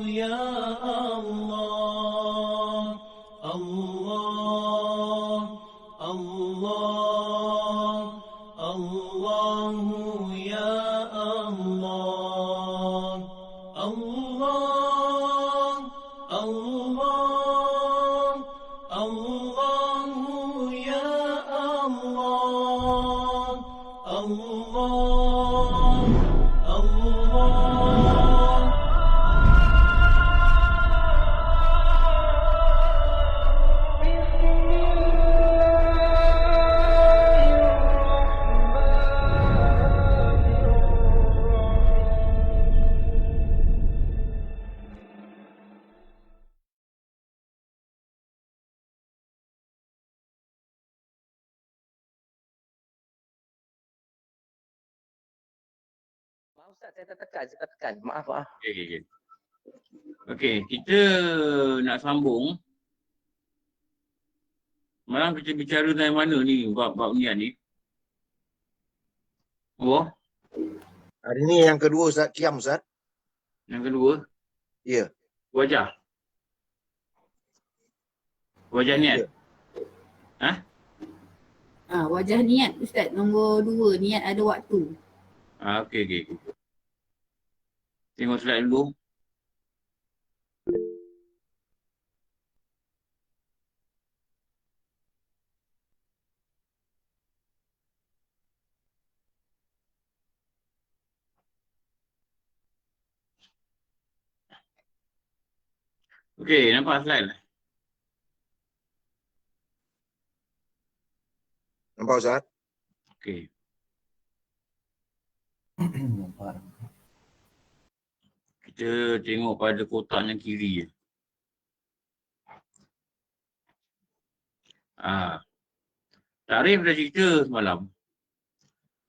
يا الله الله الله الله يا الله الله الله الله يا الله الله الله Maaf Ustaz, saya tertekan. Maaf. Okey. Okey, kita nak sambung. Malam kita bicara dari mana ni, bab niat ni? Oh, Hari ni yang kedua Ustaz, Qiyam Ustaz. yang kedua, Ya. wajah. Wajah niat. Wajah niat Ustaz, nombor 2, niat ada waktu. Okey. Tengok slide dulu. Okey, nampak slide? Nampak Ustaz? Okey. Kita tengok pada kotak yang kiri. Tarif dah cerita semalam.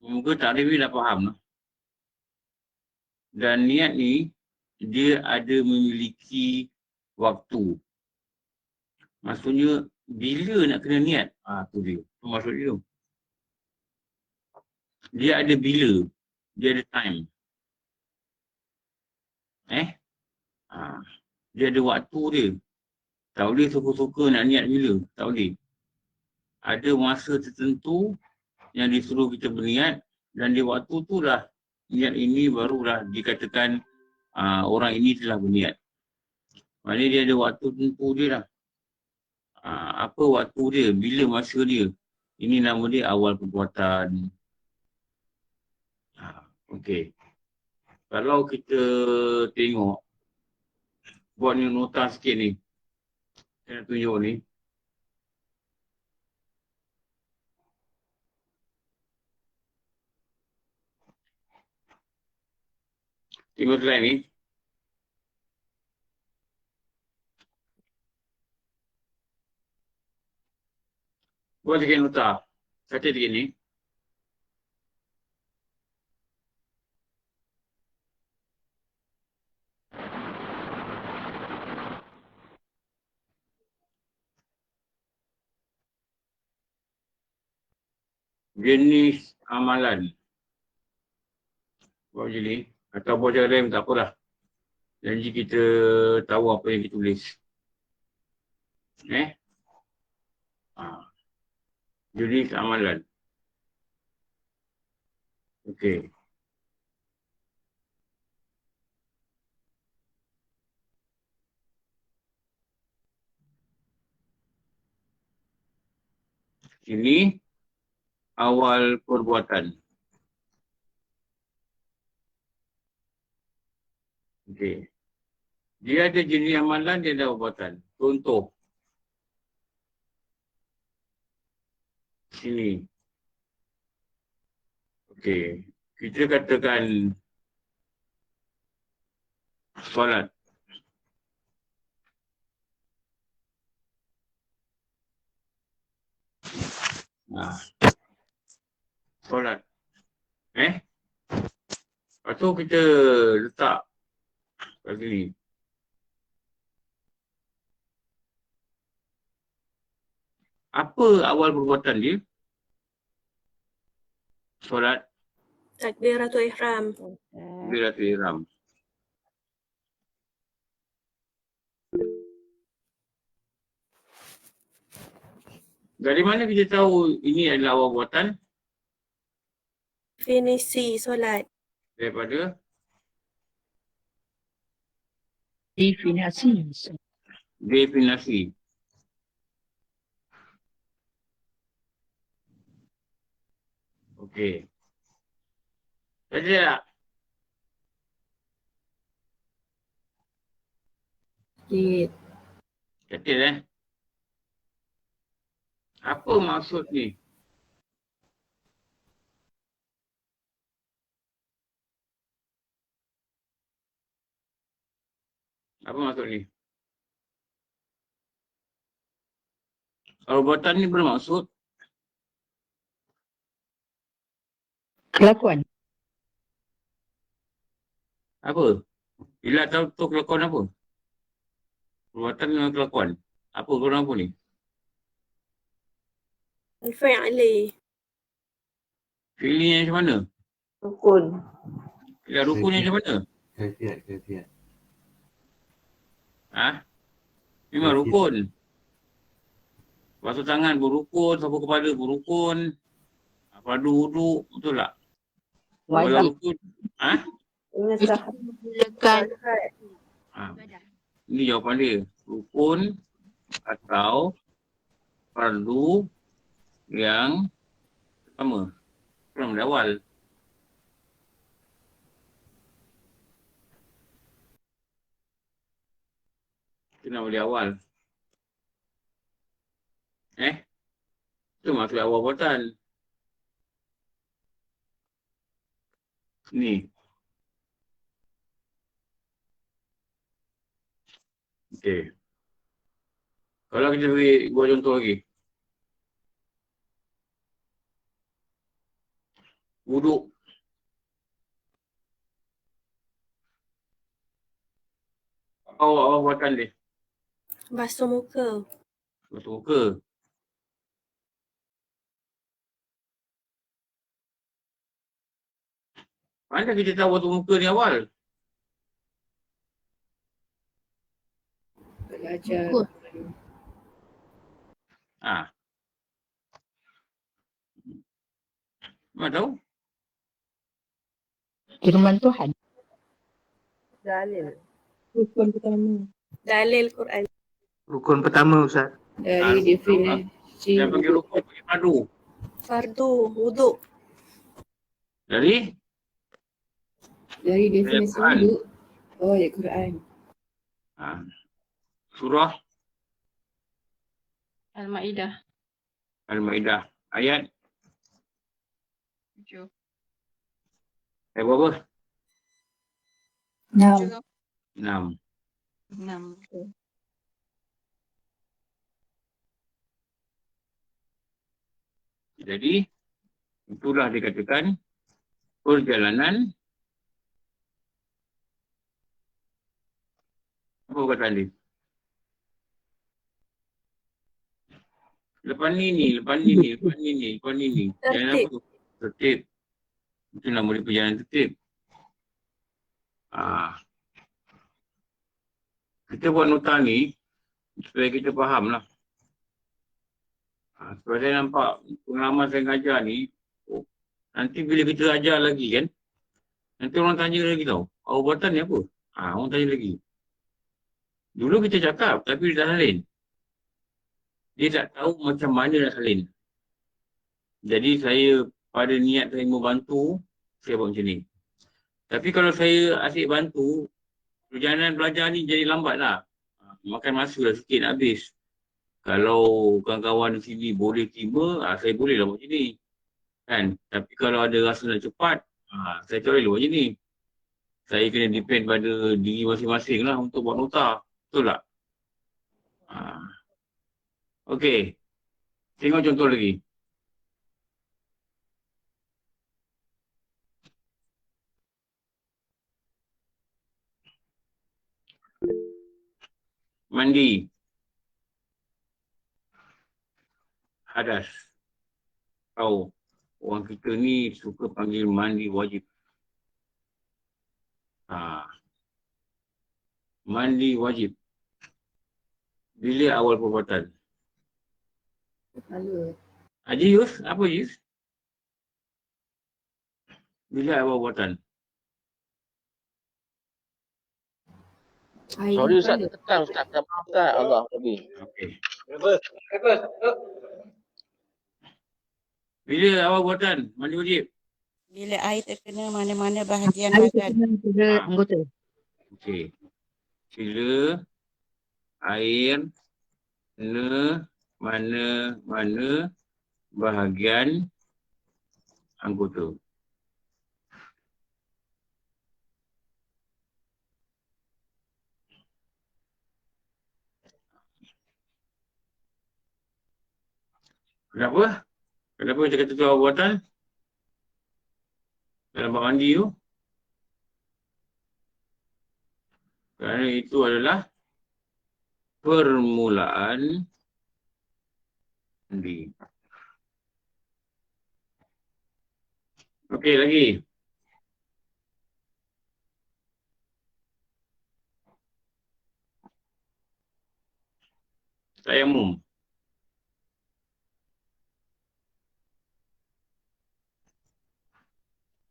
Moga tarif ni dah faham. Dan niat ni, dia ada memiliki waktu. Maksudnya, bila nak kena niat? Tu dia. Tu maksud dia. Dia ada bila. Dia ada time. Dia ada waktu dia. Tak boleh suka-suka nak niat bila. Tak boleh. Ada masa tertentu yang disuruh kita berniat dan di waktu tu lah niat ini barulah dikatakan orang ini telah berniat. Maknanya dia ada waktu tertentu dia lah. Apa waktu dia? Bila masa dia? Ini nama dia awal perbuatan. Okey. Kalau kita tengok, buat ni nota sikit ni. Saya nak tunjuk ni. Tengok slide ni. Buat sikit nota. Kata sikit ni. Jenis amalan. Buat macam ni. Atau buat cara lain tak apalah. Janji kita tahu apa yang kita tulis. Jenis amalan. Okey. Ini awal perbuatan. Okey. Dia ada jenis amalan, dia ada perbuatan. Contoh. Sini. Okey. Kita katakan solat. Solat. Lepas tu kita letak kat sini. Apa awal perbuatan dia? Solat. Takbiratul ihram. Takbiratul ihram. Dari mana kita tahu ini adalah awal buatan? Definisi solat. Daripada Definasi. definasi. Okey. Ada tak? Sikit. Kata Apa maksud ni? Apa maksud ni? Perbuatan ni bermaksud Kelakuan. apa? Bila tahu tu kelakuan apa? Perbuatan dengan kelakuan. Apa korang apa ni? Al-fi'li. Feeling yang macam mana? Rukun. Bila rukun yang macam mana? Kaifiat. Ha? Memang rukun. Basuh tangan berukun, sapu kepala berukun. Padu wuduk, betul tak? Kalau Wajib. rukun. Ha? Mulakan Ha. Ini jawapan dia. Rukun atau fardu yang pertama. Pertama dari awal. Kena dari awal. Itu maksud awal buatan. Ni. Okey. Kalau kita beri buat contoh lagi. Wuduk. Apa awal buatan dia? Basuh muka. Basuh muka. Mana kita tahu basuh muka ni awal? Belajar. Rukun. Ha. Mana tahu? Firman Tuhan. Dalil. Rukun pertama. Dalil Quran. Rukun pertama Ustaz. Dari definisi. Yang panggil rukun panggil fardu. Fardu. Wuduk. Dari? Dari definisi Quran. wuduk. Oh, ayat Quran. Ha. Surah Al-Ma'idah. Al-Ma'idah. Ayat 7. ayat berapa? 6. 6. 6. Jadi, itulah dikatakan perjalanan. Apa perkataan dia? Lepas ni. Jangan apa tu? Tertib. Itu nama dia perjalanan tertib. Kita buat nota ni supaya kita faham lah. Sebab saya nampak pengalaman saya mengajar ni, nanti bila kita ajar lagi kan, nanti orang tanya lagi tau, perbuatan ni apa? Orang tanya lagi. Dulu kita cakap tapi dia tak salin. Dia tak tahu macam mana nak salin. Jadi saya pada niat saya membantu, saya buat macam ni. Tapi kalau saya asyik bantu, perjalanan belajar ni jadi lambat lah. Makan masa lah sikit nak habis. Kalau kawan-kawan di sini boleh terima, saya boleh lah buat macam ni. Kan? Tapi kalau ada rasa nak cepat, saya tak boleh buat macam ni. Saya kena depend pada diri masing-masing lah untuk buat nota. Betul tak? Okey. Tengok contoh lagi. Mandi. Hadas. Tahu. Orang kita ni suka panggil mandi wajib. Mandi wajib. Bila awal perbuatan? Kepala. Haji Yus, apa Yus? Bila awal buatan? Air Sorry Ustaz, kepala. tertekan Ustaz. Minta maaf Ustaz. Allah lebih. Okey. Bila awal buatan? Mandi wajib? Bila air terkena mana-mana bahagian Air badan. terkena pada Ah. anggota. Okey. Bila air kena mana-mana bahagian anggota. Kenapa? Kenapa kita kata tu awal buatan? Dalam bab mandi tu? Kerana itu adalah permulaan mandi. Okey, lagi. Tayamum.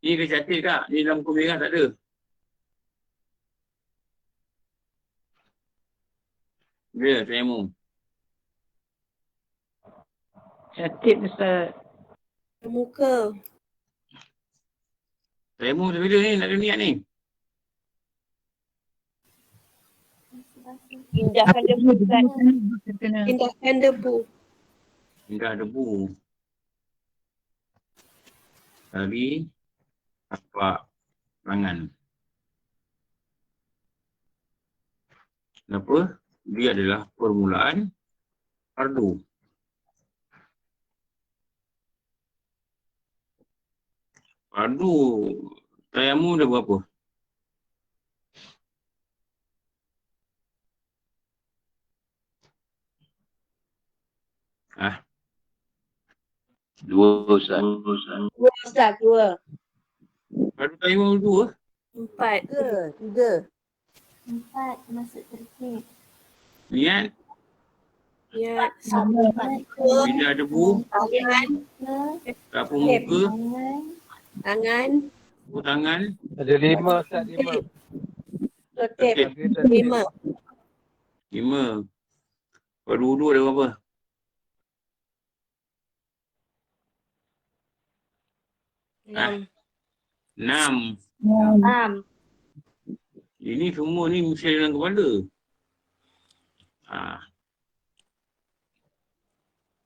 Ni kena catat tak? Ni dalam buku merah tak ada. Bila tayamum? Catat Ustaz. Muka. Tayamum bila ni? Nak ada niat ni. Indahkan debu. Ustaz. Terkena. Indahkan debu. Hingga debu. Dari tapak tangan. Kenapa? Dia adalah permulaan fardu. Fardu tayamum dah berapa? Dua Ustaz. Dua Ustaz, dua. Fardu tayamum dua? 4. Tiga. 4 masuk tertib. Niat Ya, bila debu, tangan, sapu muka, tangan, sapu tangan. Ada 5 Ustaz, 5. tertib. Okey, 5. 5. Fardu wudu ada berapa? 6. 6. 6. Ini semua ni mesti ada dalam kepala.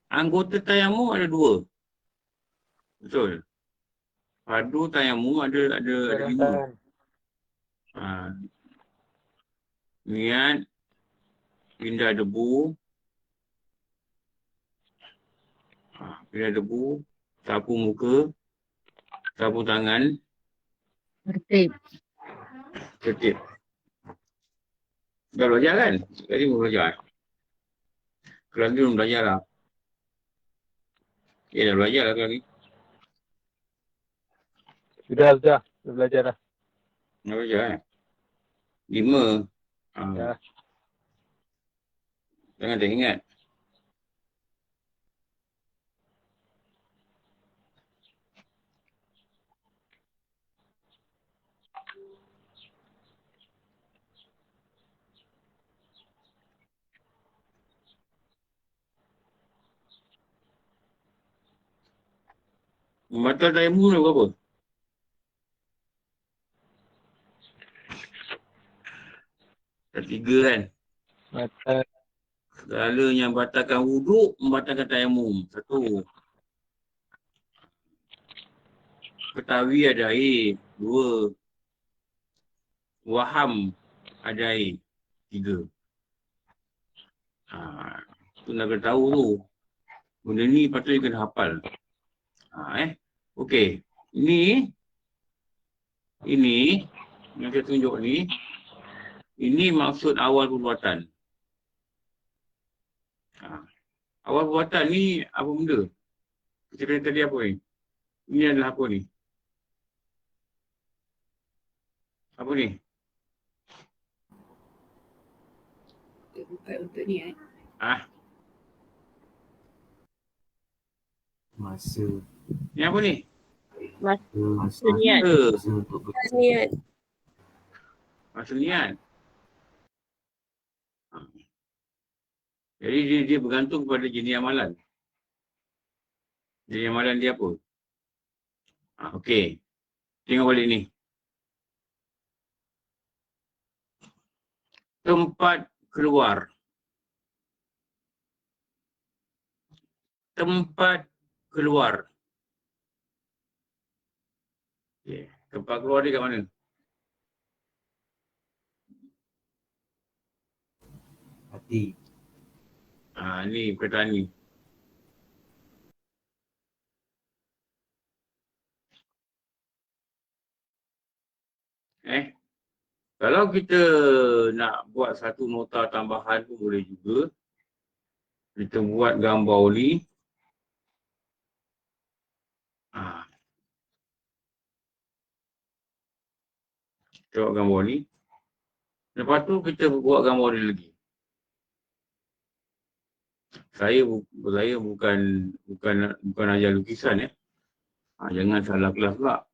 Anggota tayamum ada 2. Betul. Fardu tayamum ada 5. Niat, pindah debu, sapu muka, sapu tangan, tertib. Dah belajar kan? Tadi pun belajar. Kelas ni belum belajar lah. Dah belajar lah kelas ni. Sudah. Dah belajar dah. Dah belajar kan? 5. Ya. Jangan tak ingat. Membatal tayamum dah berapa? Dah 3 kan? Mata. Segalanya batalkan wuduk, membatalkan tayamum. 1. Ketahui ada air. 2. Waham ada air. 3. Tu nak kena tahu tu. Benda ni patutnya kena hafal. Okey. Ini yang saya tunjuk ni. Ini maksud awal perbuatan. Awal perbuatan ni apa benda? Kita kena tadi apa ni? Ini adalah apa ni? Apa ni? Bukan untuk niat. Ni apa ni? Masa niat. Masa. Niat. Masa niat. Jadi dia bergantung kepada jenis amalan. Jenis amalan dia apa? Okey. Tengok balik ni. Tempat keluar. Tempat keluar. Okay. Tempat keluar dia kat mana? Hati. Ni perkataan ni. Kalau kita nak buat satu nota tambahan pun boleh juga. Kita buat gambar ni. Kita buat gambar ni. Lepas tu kita buat gambar ni lagi. Saya bukan ajar lukisan ya. Jangan salah kelas pula.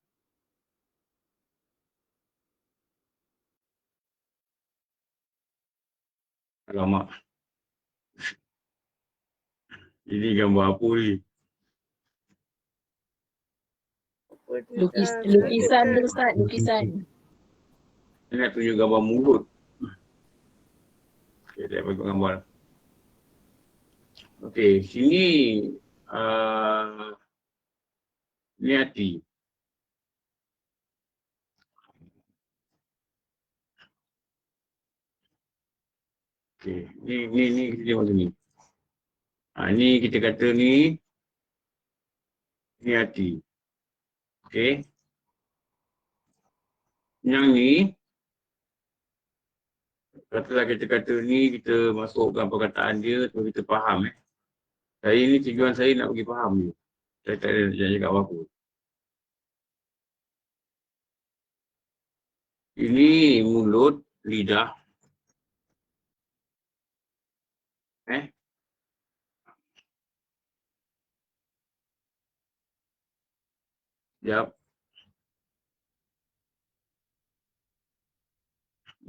Alamak. Ini gambar apa ni? Lukisan Ustaz, lukisan. Saya nak tunjuk gambar mulut. Okay, saya bagi gambar. Okey, sini ni hati. Okey, ni kita tengok sini. Ni kita kata ni hati. Okey. Yang ni katalah kita kata ni, kita masukkan perkataan dia supaya kita faham Saya ni tujuan saya nak bagi faham dia. Saya tak ada nak cakap apa-apa. Ini mulut, lidah. Sekejap.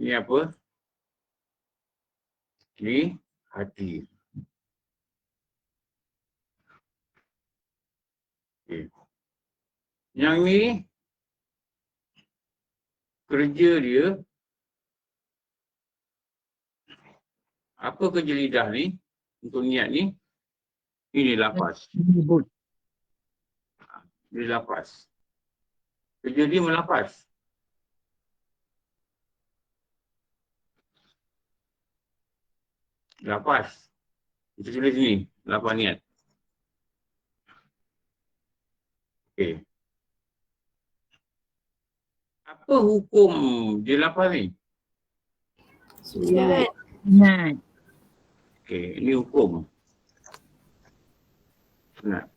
Ini apa? Ini hati. Okay. Yang ni kerja dia. Apa kerja lidah ni? Untuk niat ni. Ini lafaz. Ini lafaz. Kerja dia melafaz. Lafaz. Kita tulis sini. Lafaz niat. Okey. Apa hukum dia lafaz ni? Sunat. Okey, ini hukum. Sunat.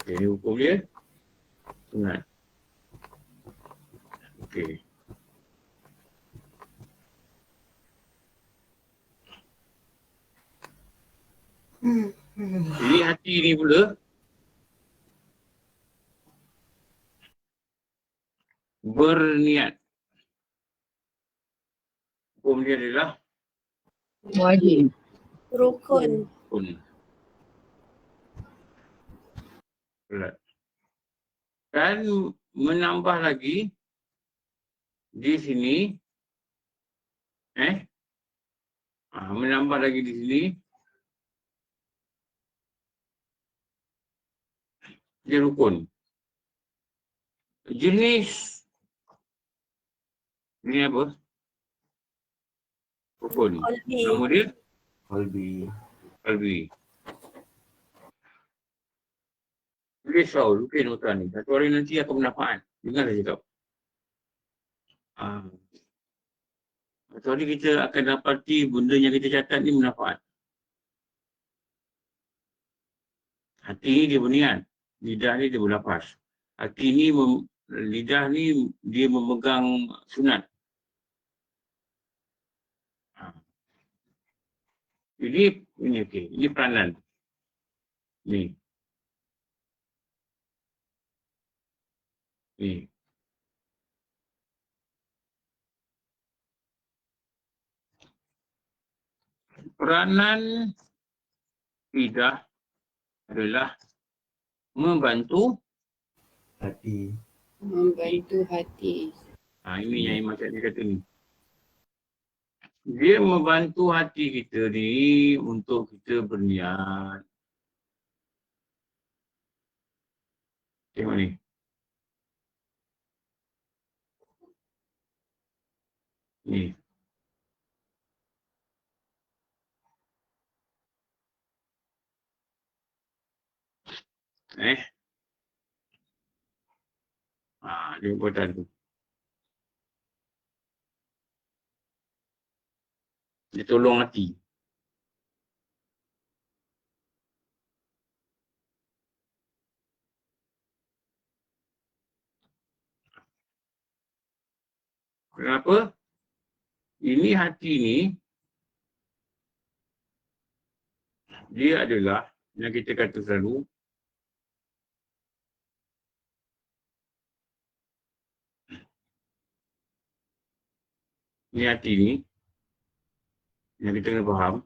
Okey, ini hukum dia. Sunat. Okey. Jadi hati ni pula berniat. Hukum dia adalah Wajib. Rukun. Dan menambah lagi di sini, menambah lagi di sini, dia rukun. Jenis ini apa? Rukun. Nama dia? Qalbi. Risau, lukis nota ni. Satu hari nanti akan bermanfaat. Dengar saya cakap. Satu hari kita akan dapati benda yang kita catat ni bermanfaat. Hati ni dia berniat. Lidah ni dia berlafaz. Hati ni, lidah ni dia memegang sunat. Ini okey. Ini peranan. Ni. Ni. Peranan Fidah adalah membantu. Hati. Membantu hati. Ini yang Imam Syaf'i kata ni. Dia membantu hati kita ni untuk kita berniat. Tengok ni. Ni. Dia buatan tu. Dia tolong hati. Kenapa? Ini hati ni, dia adalah yang kita kata selalu, ni hati ni, yang kita kena faham,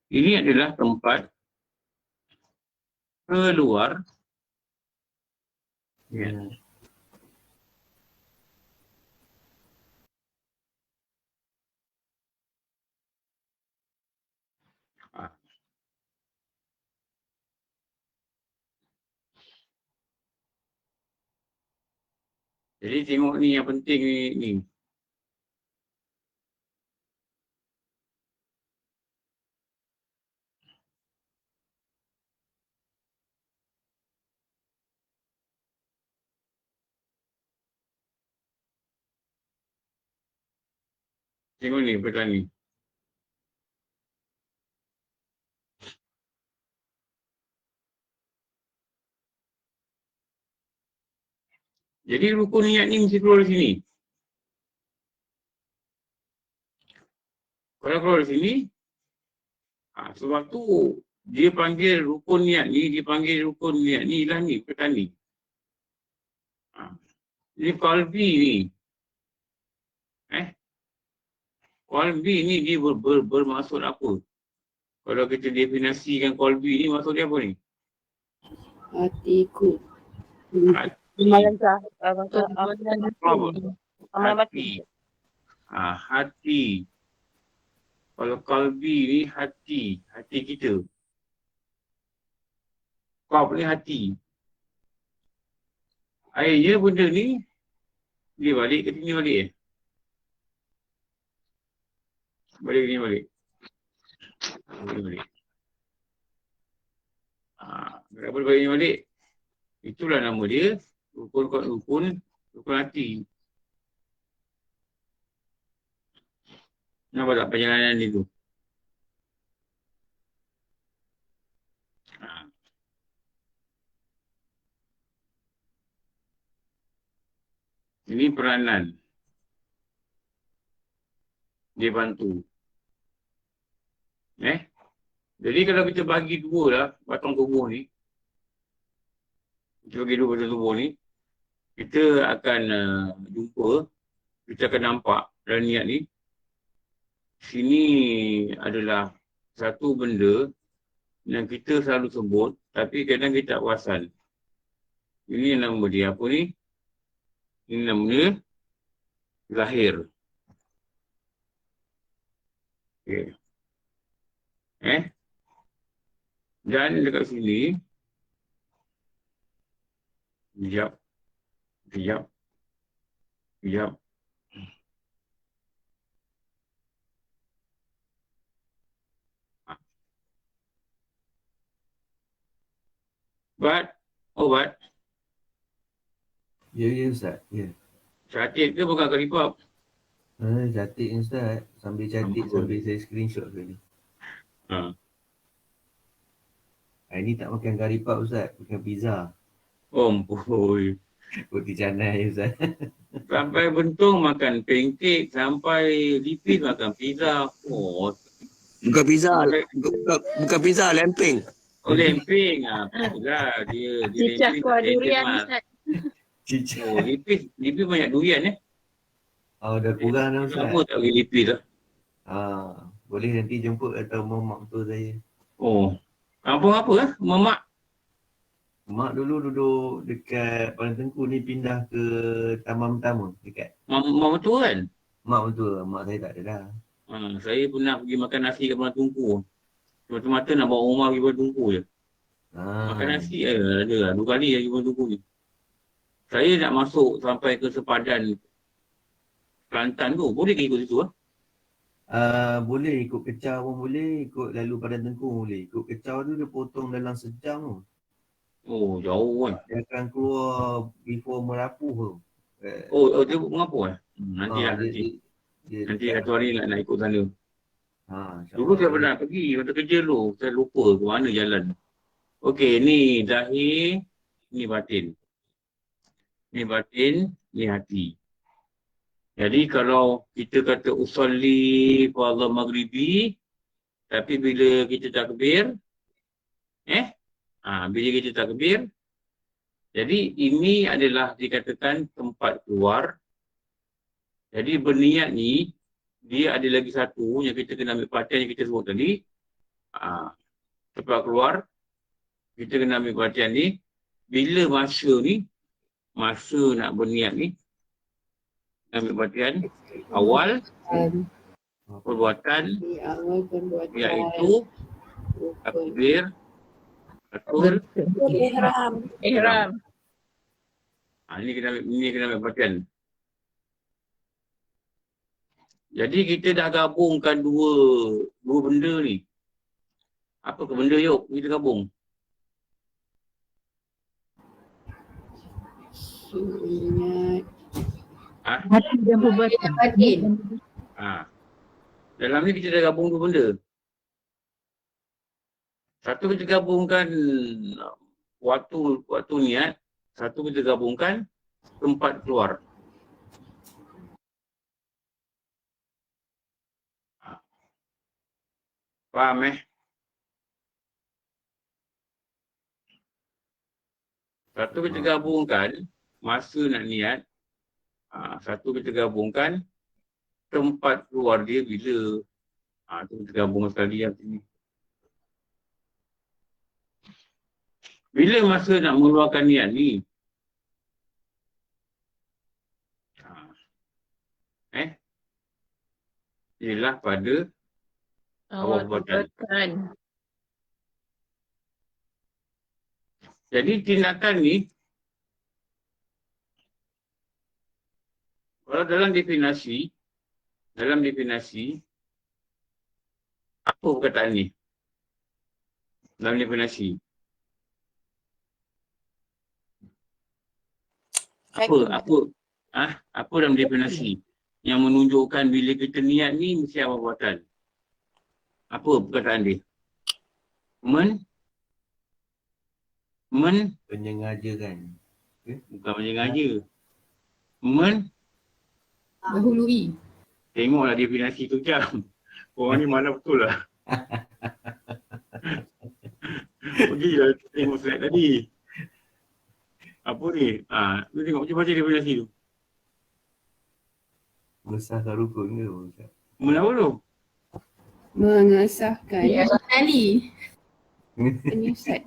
ini adalah tempat keluar jadi tengok ni yang penting ni. Tengok ni, betul ni. Jadi rukun niat ni mesti keluar dari sini. Kalau keluar dari sini, sebab tu dia panggil rukun niat ni, dia panggil rukun niat ni lah ni, pekan ni. Jadi qalbi ni. Qalbi ni dia bermaksud apa? Kalau kita definisikan qalbi ni, maksud dia apa ni? Hatiku. Amalan sah. Amalan Hati. Hati. Kalau qalbi ni hati. Hati kita. Qalb ni hati. Akhirnya benda ni, dia balik ke sini balik Balik ke sini balik. Kenapa dia balik ni balik? Itulah nama dia. Rukun hati. Nampak tak perjalanan dia tu? Ini peranan. Dia bantu. Jadi kalau kita bagi dua lah batang tubuh ni. Kita bagi dua batang tubuh ni. Kita akan jumpa. Kita akan nampak dalam niat ni. Sini adalah satu benda yang kita selalu sebut. Tapi kadang kita tak perasan. Ini nama dia apa ni? Ini nama dia zahir. Okay. Dan dekat sini, Sekejap. Obat. Ya Ustaz, ya. Catit ke bukan karipap? Catit Ustaz. Sambil catit, sambil saya screenshot tadi. Ini tak makan karipap Ustaz, makan pizza. Ompoi. Roti canai Ustaz. Sampai bentung makan pancake, sampai lipis makan pizza. Bukan pizza. Bukan pizza, lempeng. Oh, lempeng. Itulah dia. Dia Cicak lempeng kuah tak lempeng durian mas. Ustaz. Cicak. Oh, lipis banyak durian Oh, dah kurang dah Ustaz. Lama tak pergi lipis lah. Boleh nanti jemput atau mamak tu saya. Oh. Kampung apa lah? Mamak. Mak dulu duduk dekat Palang Tengku ni pindah ke Taman Pertama dekat. Mak betul kan? Mak betul, mak saya tak ada dah. Saya pernah pergi makan nasi kat Palang Tungku. Semata-mata nak bawa rumah pergi Palang Tungku je. Makan nasi ada lah. 2 kali pergi Palang Tungku ni. Saya nak masuk sampai ke sepadan Kelantan tu. Boleh ke ikut situ lah? Boleh ikut Kecau pun boleh, ikut lalu Palang Tengku boleh. Ikut Kecau tu dia potong dalam sejam tu. Oh, jauh kan. Dia akan keluar before Merapu tu. Dia mengapa nanti lah, nanti satu hari nak ikut sana. Dulu saya pernah pergi, waktu kerja dulu. Saya lupa ke mana jalan. Okey, ni zahir, ni batin. Ni batin, ni hati. Jadi kalau kita kata usolli fardhu maghribi, tapi bila kita takbir, bila kita takbir, jadi ini adalah dikatakan tempat keluar. Jadi berniat ni, dia ada lagi satu yang kita kena ambil perhatian yang kita sebut tadi. Tempat keluar, kita kena ambil perhatian ni. Bila masa nak berniat ni, ambil perhatian, awal perbuatan, iaitu takbir, betul. Ihram. Ini kena ambil perhatian. Jadi kita dah gabungkan dua benda ni. Apa ke benda yuk kita gabung? Ingat. Hati dan perbuatan. Dalam ni kita dah gabung 2 benda. Satu kita gabungkan waktu niat, satu kita gabungkan tempat keluar. Faham Satu kita gabungkan masa nak niat, satu kita gabungkan tempat keluar dia bila. Tu kita gabung sekali yang sini. Bila masa nak mengeluarkan niat ni? Ialah pada awal perbuatan. Jadi tindakan ni, kalau dalam definisi, apa perkataan ni? Dalam definisi. Apa dalam definisi yang menunjukkan bila kita niat ni mesti apa perbuatan? Apa perkataan dia? Menyengajakan. Bukan menyengaja. Dahului. Tengoklah definisi tu jam. Orang ni mana betul lah. Pergilah tengok slide tadi. Apa ni? Lu tengok macam baca definisi tu. Mengesahkan rukun ke Ustaz? Apa tu? Mengesahkan. Kali. Penyesat.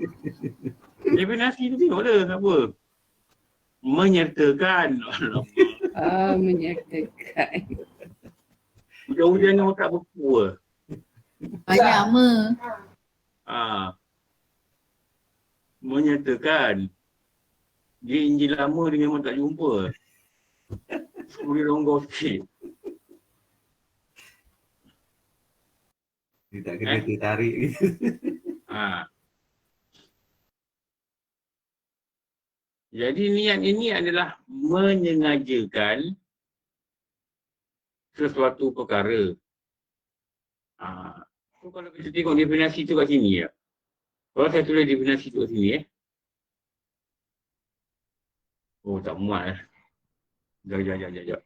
Definisi tu tengok dah apa? Menyertakan. Menyertakan. Hujan-hujan orang tak beku lah. Banyak Menyertakan. Dia Injil lama dia memang tak jumpa. Boleh longgau sikit. Dia tak kena tertarik gitu. Jadi niat ini adalah menyengajakan sesuatu perkara. So kalau kita tengok definisi tu kat sini ya. Kalau saya tulis definisi tu kat sini Oh tak muat Sekejap.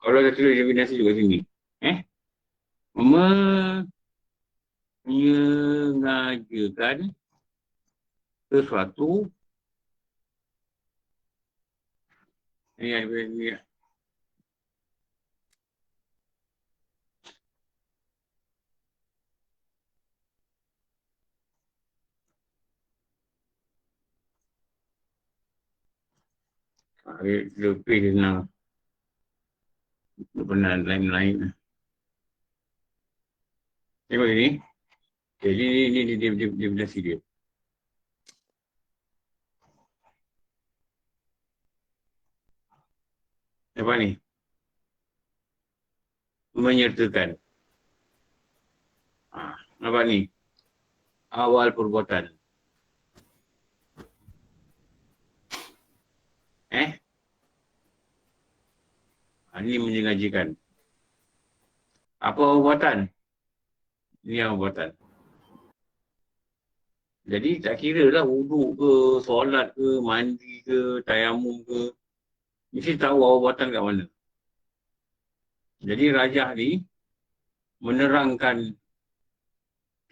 Kalau dah tulis definisi juga sini. Menyengajakan sesuatu. Ini ada ni. Lebih senang. Benar lain-lain. Tengok ini. Jadi ini definisi dia. Apa ni? Menyertakan. Apa ni? Awal perbuatan. Ini menyengajakan. Apa perbuatan? Ini yang perbuatan. Jadi tak kira lah wuduk ke, solat ke, mandi ke, tayamum ke. Mesti tahu perbuatan kat mana. Jadi rajah ni menerangkan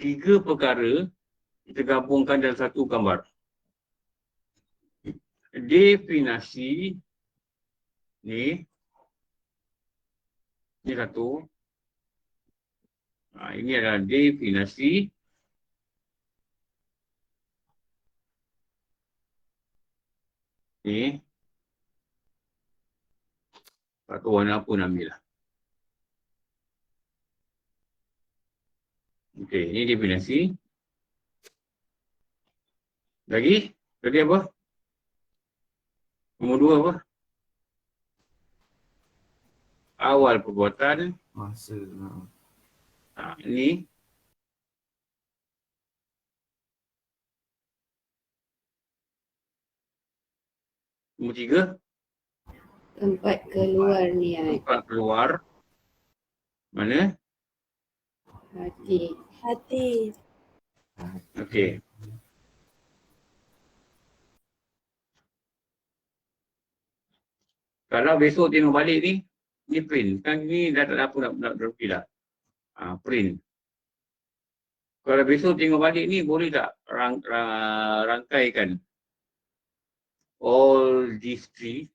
3 perkara kita gabungkan dalam satu gambar. Definisi ni satu. Ini adalah definisi. Ni. Satu warna pun ambil lah. Okey, ini definisi. Lagi? Tadi apa? Nombor 2 apa? Awal perbuatan. Masa. Ini. Nombor 3. Tempat keluar niat. Tempat keluar. Mana? Hati. Hati. Okey. Kalau besok tengok balik ni print. Kan ni dah tak ada apa nak rugi dah. Print. Kalau besok tengok balik ni boleh tak rangkaikan all these three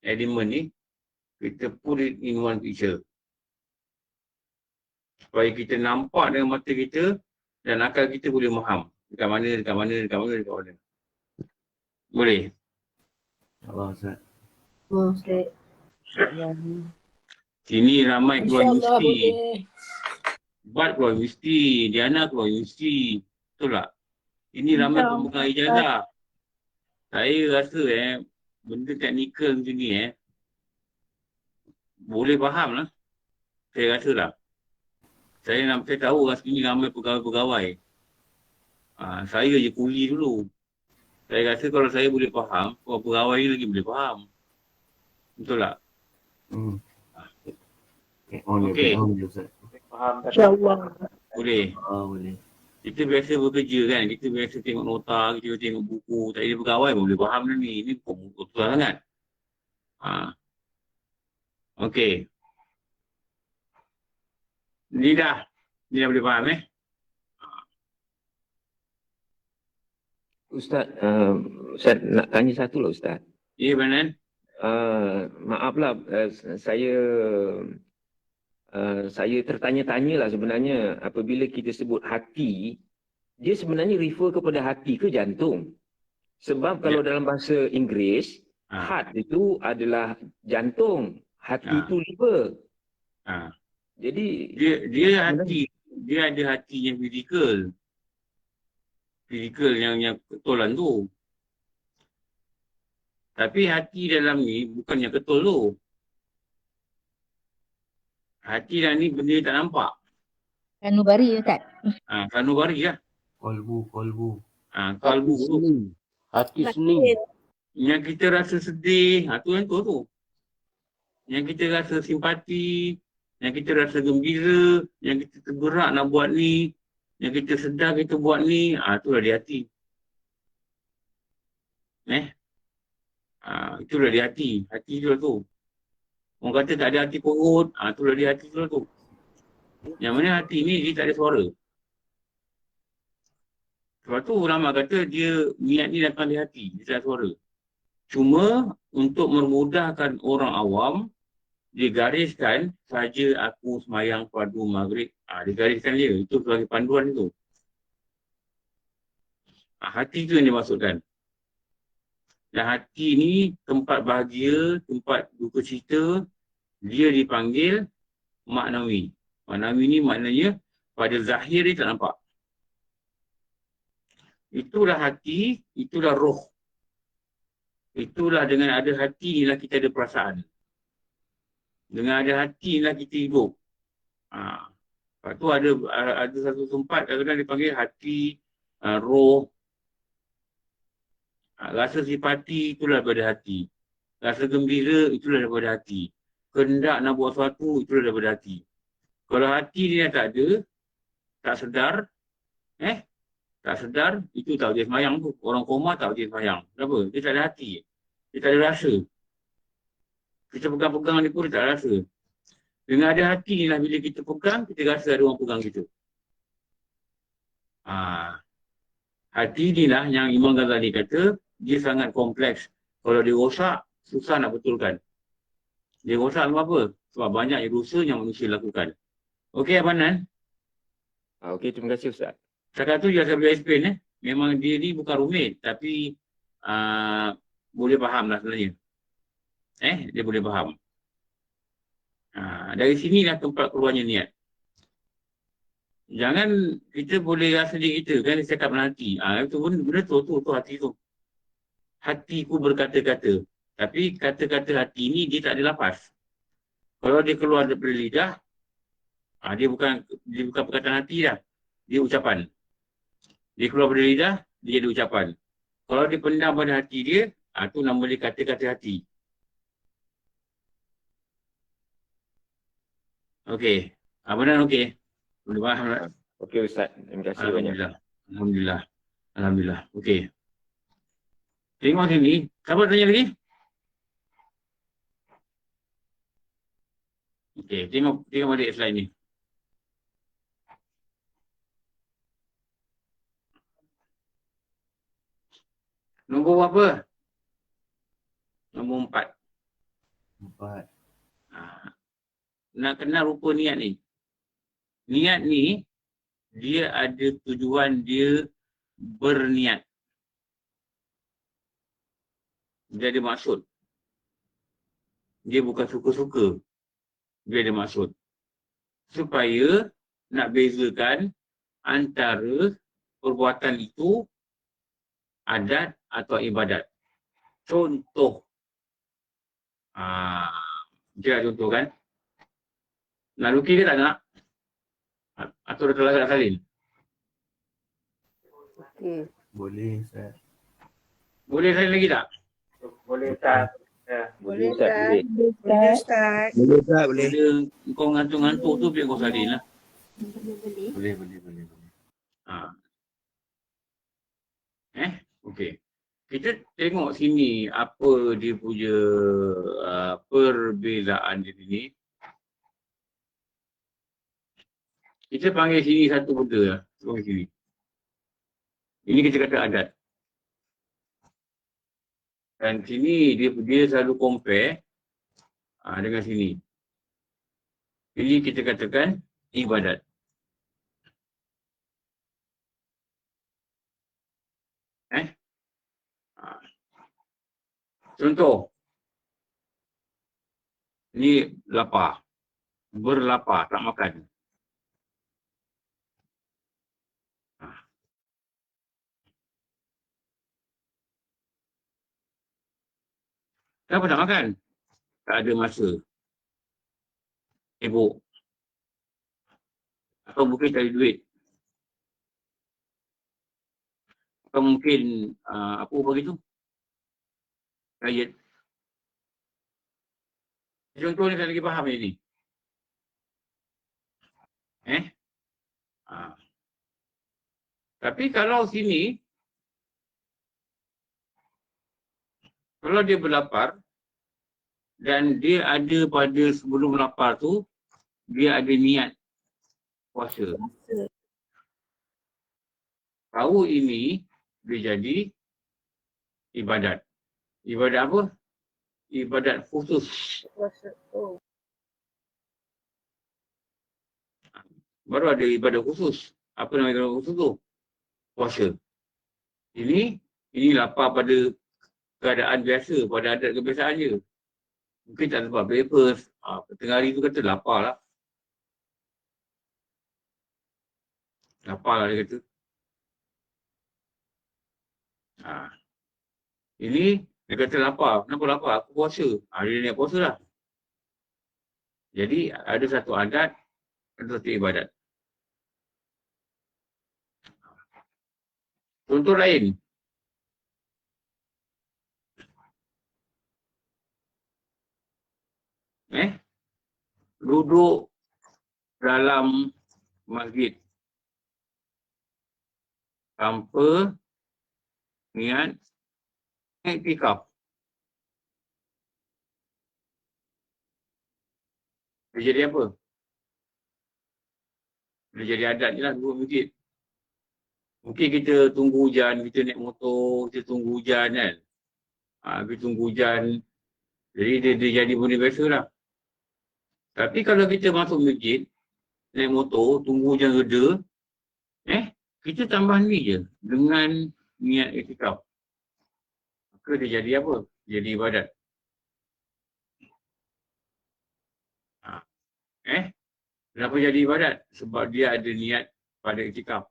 element ni, kita put it in one picture. Supaya kita nampak dengan mata kita dan akal kita boleh faham. Dekat mana. Boleh? Allah Ustaz. Oh, Ustaz. Sini ramai keluar universiti. Bat keluar universiti. Diana keluar universiti. Betul tak? Ini ramai pemegang ijazah. Saya rasa benda teknikal macam ni boleh faham lah. Saya rasa lah. Saya tahu orang sini ramai pegawai-pegawai. Saya je kuli dulu. Saya rasa kalau saya boleh faham, orang pegawai ni lagi boleh faham. Betul tak? Okey. Faham tak? InsyaAllah. Boleh. Boleh. Kita biasa bekerja kan, kita biasa tengok nota, kita tengok buku. Tak ada pegawai pun boleh faham dah ni. Ini betul sangat. Okey. Ni dah boleh faham Ustaz, Ustaz nak tanya satu lah Ustaz. Ya, Banan. Maaflah, saya tertanya-tanya lah sebenarnya apabila kita sebut hati, dia sebenarnya refer kepada hati ke jantung? Sebab kalau dalam bahasa Inggeris, heart itu adalah jantung, hati itu liver. Jadi dia hati, dia ada hati yang fizikal. Fizikal yang ketulan tu. Tapi hati dalam ni bukan yang ketul tu. Hati dalam ni benda tak nampak. Sanubari Ustaz. Sanubari lah. Kolbu. Kalbu tu. Hati seni. Yang kita rasa sedih, tu yang tu. Yang kita rasa simpati, yang kita rasa gembira, yang kita tergerak nak buat ni, yang kita sedar kita buat ni, itulah di hati. Itulah di hati. Hati tu lah tu. Orang kata tak ada hati perut, itulah dia hati tu. Yang mana hati ni dia tak ada suara. Sebab tu ulama kata dia niat ni datang di hati, dia tak ada suara. Cuma untuk memudahkan orang awam, dia gariskan saja aku semayang fardu maghrib. Dia gariskan dia. Itu sebagai panduan itu. Hati tu yang dimaksudkan. Dan hati ni tempat bahagia, tempat duka cita, dia dipanggil maknawi. Maknawi ni maknanya pada zahir dia tak nampak. Itulah hati, itulah roh. Itulah dengan ada hati inilah kita ada perasaan. Dengan ada hati inilah kita hidup. Lepas tu ada satu tempat kadang-kadang dipanggil hati, roh. Rasa simpati itulah daripada hati. Rasa gembira itulah daripada hati. Kehendak nak buat sesuatu itulah daripada hati. Kalau hati dia tak ada, tak sedar, tak sedar, itu tak boleh semayang tu. Orang koma tak boleh semayang. Kenapa? Dia tak ada hati. Dia tak ada rasa. Kita pegang-pegang ni pun dia tak ada rasa. Dengan ada hati ni lah bila kita pegang, kita rasa ada orang pegang kita. Hati ni lah yang Imam Ghazali kata, dia sangat kompleks. Kalau dia rosak, susah nak betulkan. Dia rosak sebab apa? Sebab banyak dosa yang manusia lakukan. Okey, Abang Nan? Okey, terima kasih Ustaz. Cakap tu saya boleh explain. Memang dia ni bukan rumit, tapi boleh faham lah sebenarnya. Dia boleh faham. Dari sinilah tempat keluarnya niat. Jangan kita boleh rasa diri kita, kan dia cakap dengan hati. Itu pun benda tu hati tu. Hatiku berkata-kata. Tapi kata-kata hati ni dia tak ada lapas. Kalau dia keluar daripada lidah, dia bukan perkataan hati dah. Dia ucapan. Dia keluar daripada lidah, dia jadi ucapan. Kalau dia pendam pada hati dia, tu nama dia kata-kata hati. Okey. Benar okey. Boleh faham tak? Okey Ustaz, terima kasih banyak. Alhamdulillah. Okey. Tengok sini. Siapa tanya lagi? Okey, tengok balik slide ni. Nombor berapa? Nombor 4. Nak kenal rupa niat ni. Niat ni, dia ada tujuan dia berniat. Dia ada maksud. Dia bukan suka-suka. Dia ada maksud. Supaya nak bezakan antara perbuatan itu adat atau ibadat. Contoh. Dia contoh kan. Nak lukis ke tak nak? Atau dah terlalu salin? Okey. Boleh, Ustaz. Boleh salin lagi tak? Boleh Ustaz. Boleh Ustaz, boleh. Boleh Ustaz. Boleh Ustaz, boleh. Bila kau ngantuk-ngantuk tu biar kau salin lah. Boleh. Okey. Kita tengok sini apa dia punya perbezaan di sini. Kita panggil sini satu benda lah. Panggil sini. Ini kita kata adat. Dan sini dia selalu compare dengan sini. Ini kita katakan ibadat. Contoh. Ini lapar. Berlapar, tak makan. Kenapa tak makan? Tak ada masa. Sibuk. Atau mungkin tak ada duit. Atau mungkin apa begitu? Diet. Contoh ni saya lagi faham ini. Tapi kalau sini, kalau dia berlapar, Dan dia ada pada sebelum lapar tu, dia ada niat puasa. Tahu ini, dia jadi ibadat. Ibadat apa? Ibadat khusus. Baru ada ibadat khusus. Apa nama ibadat khusus tu? Puasa. Ini lapar pada keadaan biasa, pada adat kebiasaan je. Mungkin tak sebab breakfast. Tengah hari tu kata lapar lah. Lapar lah dia kata. Ini dia kata lapar. Kenapa lapar? Aku puasa. Dia niat puasa lah. Jadi ada satu adat, ada satu ibadat. Contoh lain. Duduk dalam masjid tanpa niat iktikaf. Dia jadi apa? Dia jadi adat je lah duduk masjid. Mungkin kita tunggu hujan, kita naik motor, kita tunggu hujan kan. Kita tunggu hujan. Jadi dia jadi benda biasa lah. Tapi kalau kita masuk masjid, naik motor, tunggu hujan reda, kita tambah ni je dengan niat iktikaf. Maka dia jadi apa? Jadi ibadat. Kenapa jadi ibadat? Sebab dia ada niat pada iktikaf.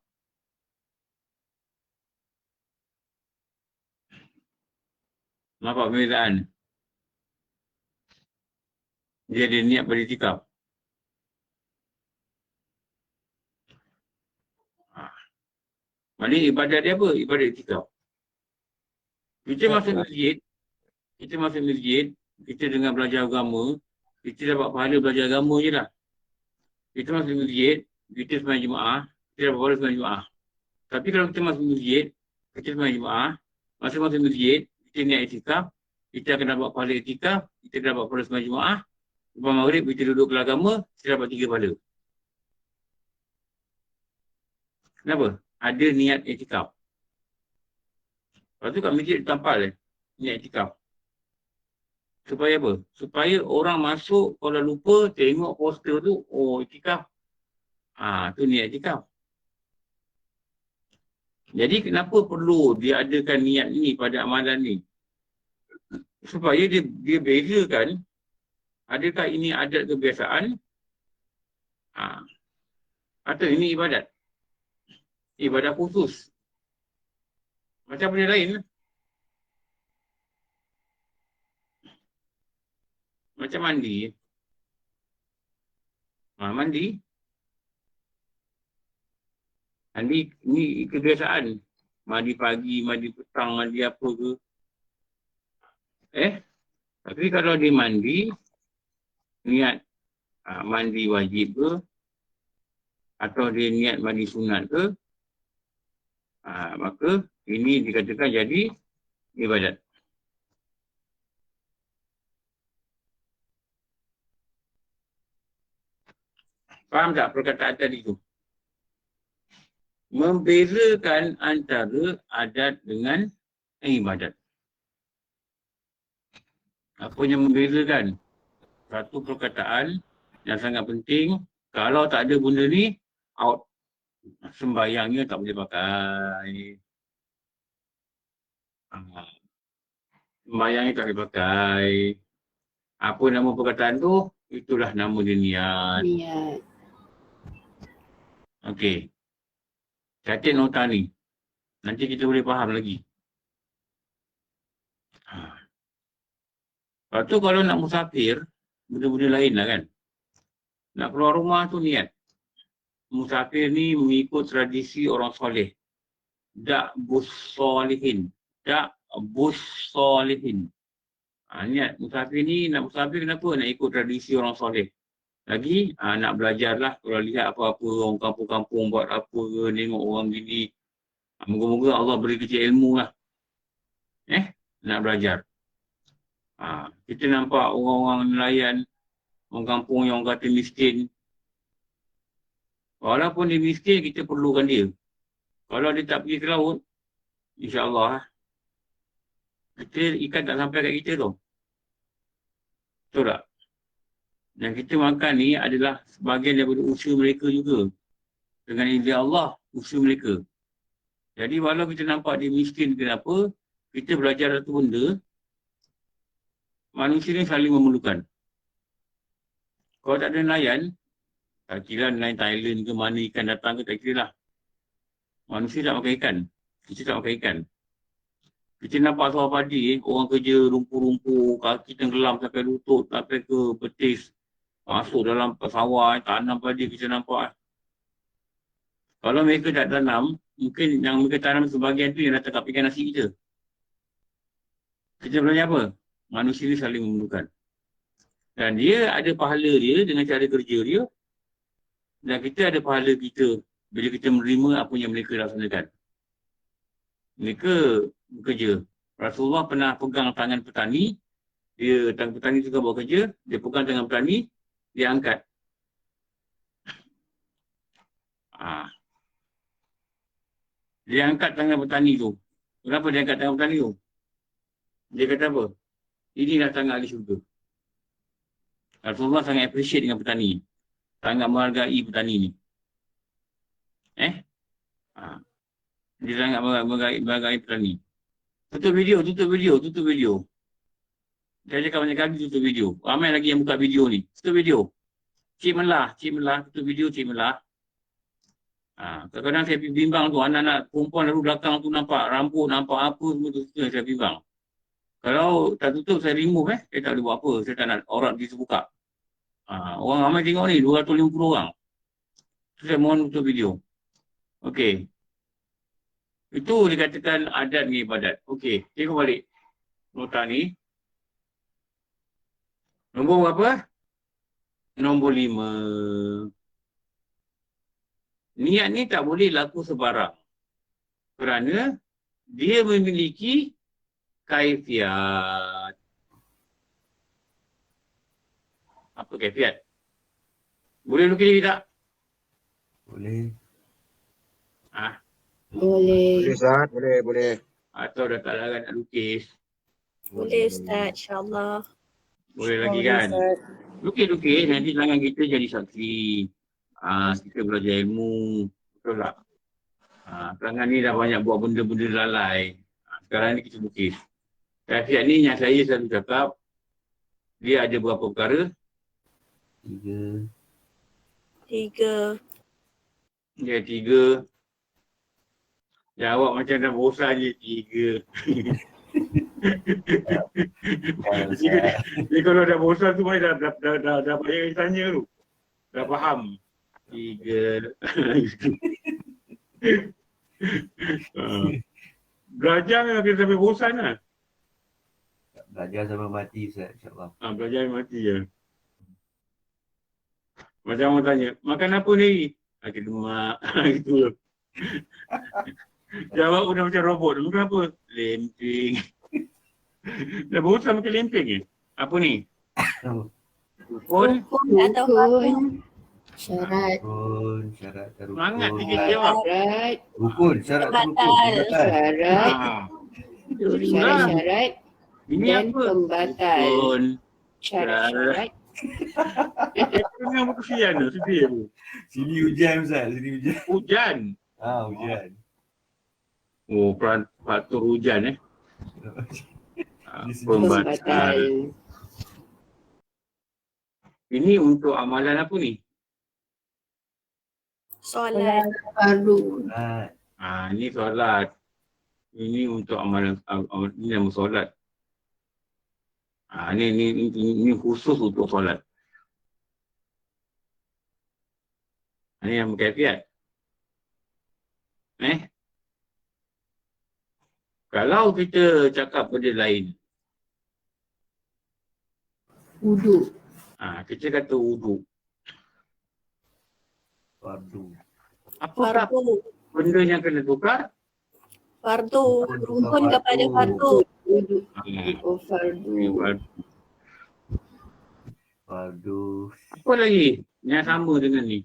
Nampak perbezaan? Dia ada niat pada iktikaf. Maksudnya ibadat dia apa? Ibadat iktikaf. Kita masuk masjid, kita dengar belajar agama, kita dapat pahala belajar agama je lah. Kita masuk masjid, kita sembahyang Jumaat, kita dapat pahala sembahyang Jumaat. Tapi kalau kita masuk masjid, kita sembahyang Jumaat, masuk masjid, kita niat iktikaf, kita akan dapat pahala iktikaf, kita dapat pahala sembahyang Jumaat. Lepas maghrib, kita duduk ke agama, kita dapat 3 pahala. Kenapa? Ada niat iktikaf. Lepas tu kat masjid tampal niat iktikaf. Supaya apa? Supaya orang masuk, kalau lupa, tengok poster tu, oh iktikaf. Tu niat iktikaf. Jadi kenapa perlu dia adakan niat ni pada amalan ni? Supaya dia bezakan, adakah ini adat kebiasaan? Atau ini ibadat? Ibadat khusus. Macam benda lain. Macam mandi. Mandi ni kebiasaan. Mandi pagi, mandi petang, mandi apa ke. Tapi kalau dia mandi, niat mandi wajib ke, atau dia niat mandi sunat ke, maka ini dikatakan jadi ibadat. Faham tak perkataan tadi tu? Membezakan antara adat dengan ibadat. Apa yang membezakan? Satu perkataan yang sangat penting, kalau tak ada benda ni, out. Sembayangnya tak boleh pakai. Sembayangnya tak boleh pakai. Apa nama perkataan tu? Itulah nama dia niat. Niat. Okey. Catat nota ni. Nanti kita boleh faham lagi. Lepas tu kalau nak musafir, benda-benda lain lah kan. Nak keluar rumah tu niat. Musafir ni mengikut tradisi orang soleh. Da'bus solihin. Da'bus solihin. Niat musafir ni, nak musafir kenapa? Nak ikut tradisi orang soleh. Lagi, nak belajarlah. Kalau lihat apa-apa orang kampung-kampung buat apa ke, tengok orang gini. Moga-moga Allah beri kecil ilmu lah. Nak belajar. Kita nampak orang-orang nelayan, orang kampung yang orang kata miskin. Walaupun dia miskin, kita perlukan dia. Kalau dia tak pergi ke laut, insyaAllah, ikan tak sampai kat kita tu. Betul tak? Yang kita makan ni adalah sebahagian daripada usaha mereka juga. Dengan izin Allah, usaha mereka. Jadi walau kita nampak dia miskin kenapa, kita belajar satu benda, manusia ni saling memerlukan. Kalau tak ada nelayan, tak kira nelayan Thailand ke mana ikan datang ke, tak kira lah. Manusia tak makan ikan. Kita tak makan ikan. Kita nampak sawah padi, orang kerja rumput-rumput, kaki tenggelam sampai lutut, sampai ke betis. Masuk dalam sawah, tanam padi kita nampak. Kalau mereka tak tanam, mungkin yang mereka tanam sebahagian tu yang datang kat ikan nasi kita. Kita belajar apa? Manusia ni saling memerlukan. Dan dia ada pahala dia dengan cara kerja dia. Dan kita ada pahala kita bila kita menerima apa yang mereka laksanakan. Mereka bekerja. Rasulullah pernah pegang tangan petani. Tangan petani juga buat kerja. Dia pegang tangan petani. Dia angkat. Dia angkat tangan petani tu. Kenapa dia angkat tangan petani tu? Dia kata apa? Inilah tangan ahli syurga. Rasulullah sangat appreciate dengan petani. Sangat menghargai petani ni. Dia sangat menghargai petani. Tutup video. Saya cakap banyak kali tutup video. Ramai lagi yang buka video ni. Tutup video. Cik Melah. Tutup video Cik Melah. Kadang-kadang saya bimbang tu. Anak-anak perempuan lalu belakang tu nampak rambut, nampak apa semua tu. Saya bimbang. Kalau tak tutup, saya remove Saya tak boleh buat apa. Saya tak nak aurat dia terbuka. Orang ramai tengok ni. 250 orang. So, saya mohon tutup video. Okey. Itu dikatakan adat ni ibadat. Okey. Tengok balik. Nota ni. Nombor berapa? Nombor 5. Niat ni tak boleh laku sebarang. Kerana dia memiliki kaifiat. Apa kaifiat? Boleh lukis diri tak? Boleh. Boleh. Boleh Ustaz, boleh. Atau dah tak larat nak lukis? Boleh Ustaz, insyaAllah. Boleh lagi kan? Lukis-lukis, nanti tangan kita jadi saksi. Kita belajar ilmu. Betul tak? Tangan ni dah banyak buat benda-benda lalai. Sekarang ni kita lukis. Kaifiat ni yang saya selalu cakap, dia ada berapa perkara? 3. Ya, 3. Jawab macam dah bosan je 3. Dia kalau dah bosan tu dah banyak yang tanya tu. Dah faham. 3. Belajar memang kita sampai bosan lah. Belajar sampai mati Ustaz, insyaAllah. Belajar sampai mati je. Macam orang tanya, makan apa ni? Kita lemak. Gitu lah. Jawab pun dah macam robot. Makan apa? Lemping. Dah bosan makan lemping ke? Apa ni? Rukun. Rukun. Syarat. Rukun. Syarat dan rukun. Semangat sikit jawab. Syarat. Rukun. Syarat dan rukun. Syarat. Syarat. Ini Dan apa? pembatal. Rukun. Syarat. Tengah muka kesian tu, sedih tu. Sini hujan Ustaz, sini hujan. Hujan. Hujan. Oh, faktor hujan Pembatal. Pembatal. Ini untuk amalan apa ni? Solat. Fardu. Ini solat. Ini untuk amalan, ini nama solat. Ini khusus untuk solat. Ini yang kaifiat. Kalau kita cakap benda lain. Wuduk. Kita kata wuduk. Fardu. Apakah benda yang kena tukar? Fardu. Rukun kepada fardu. Wudu. Ah, Oh, fardu. ni fardu. Fardu. Apa lagi yang sama dengan ni?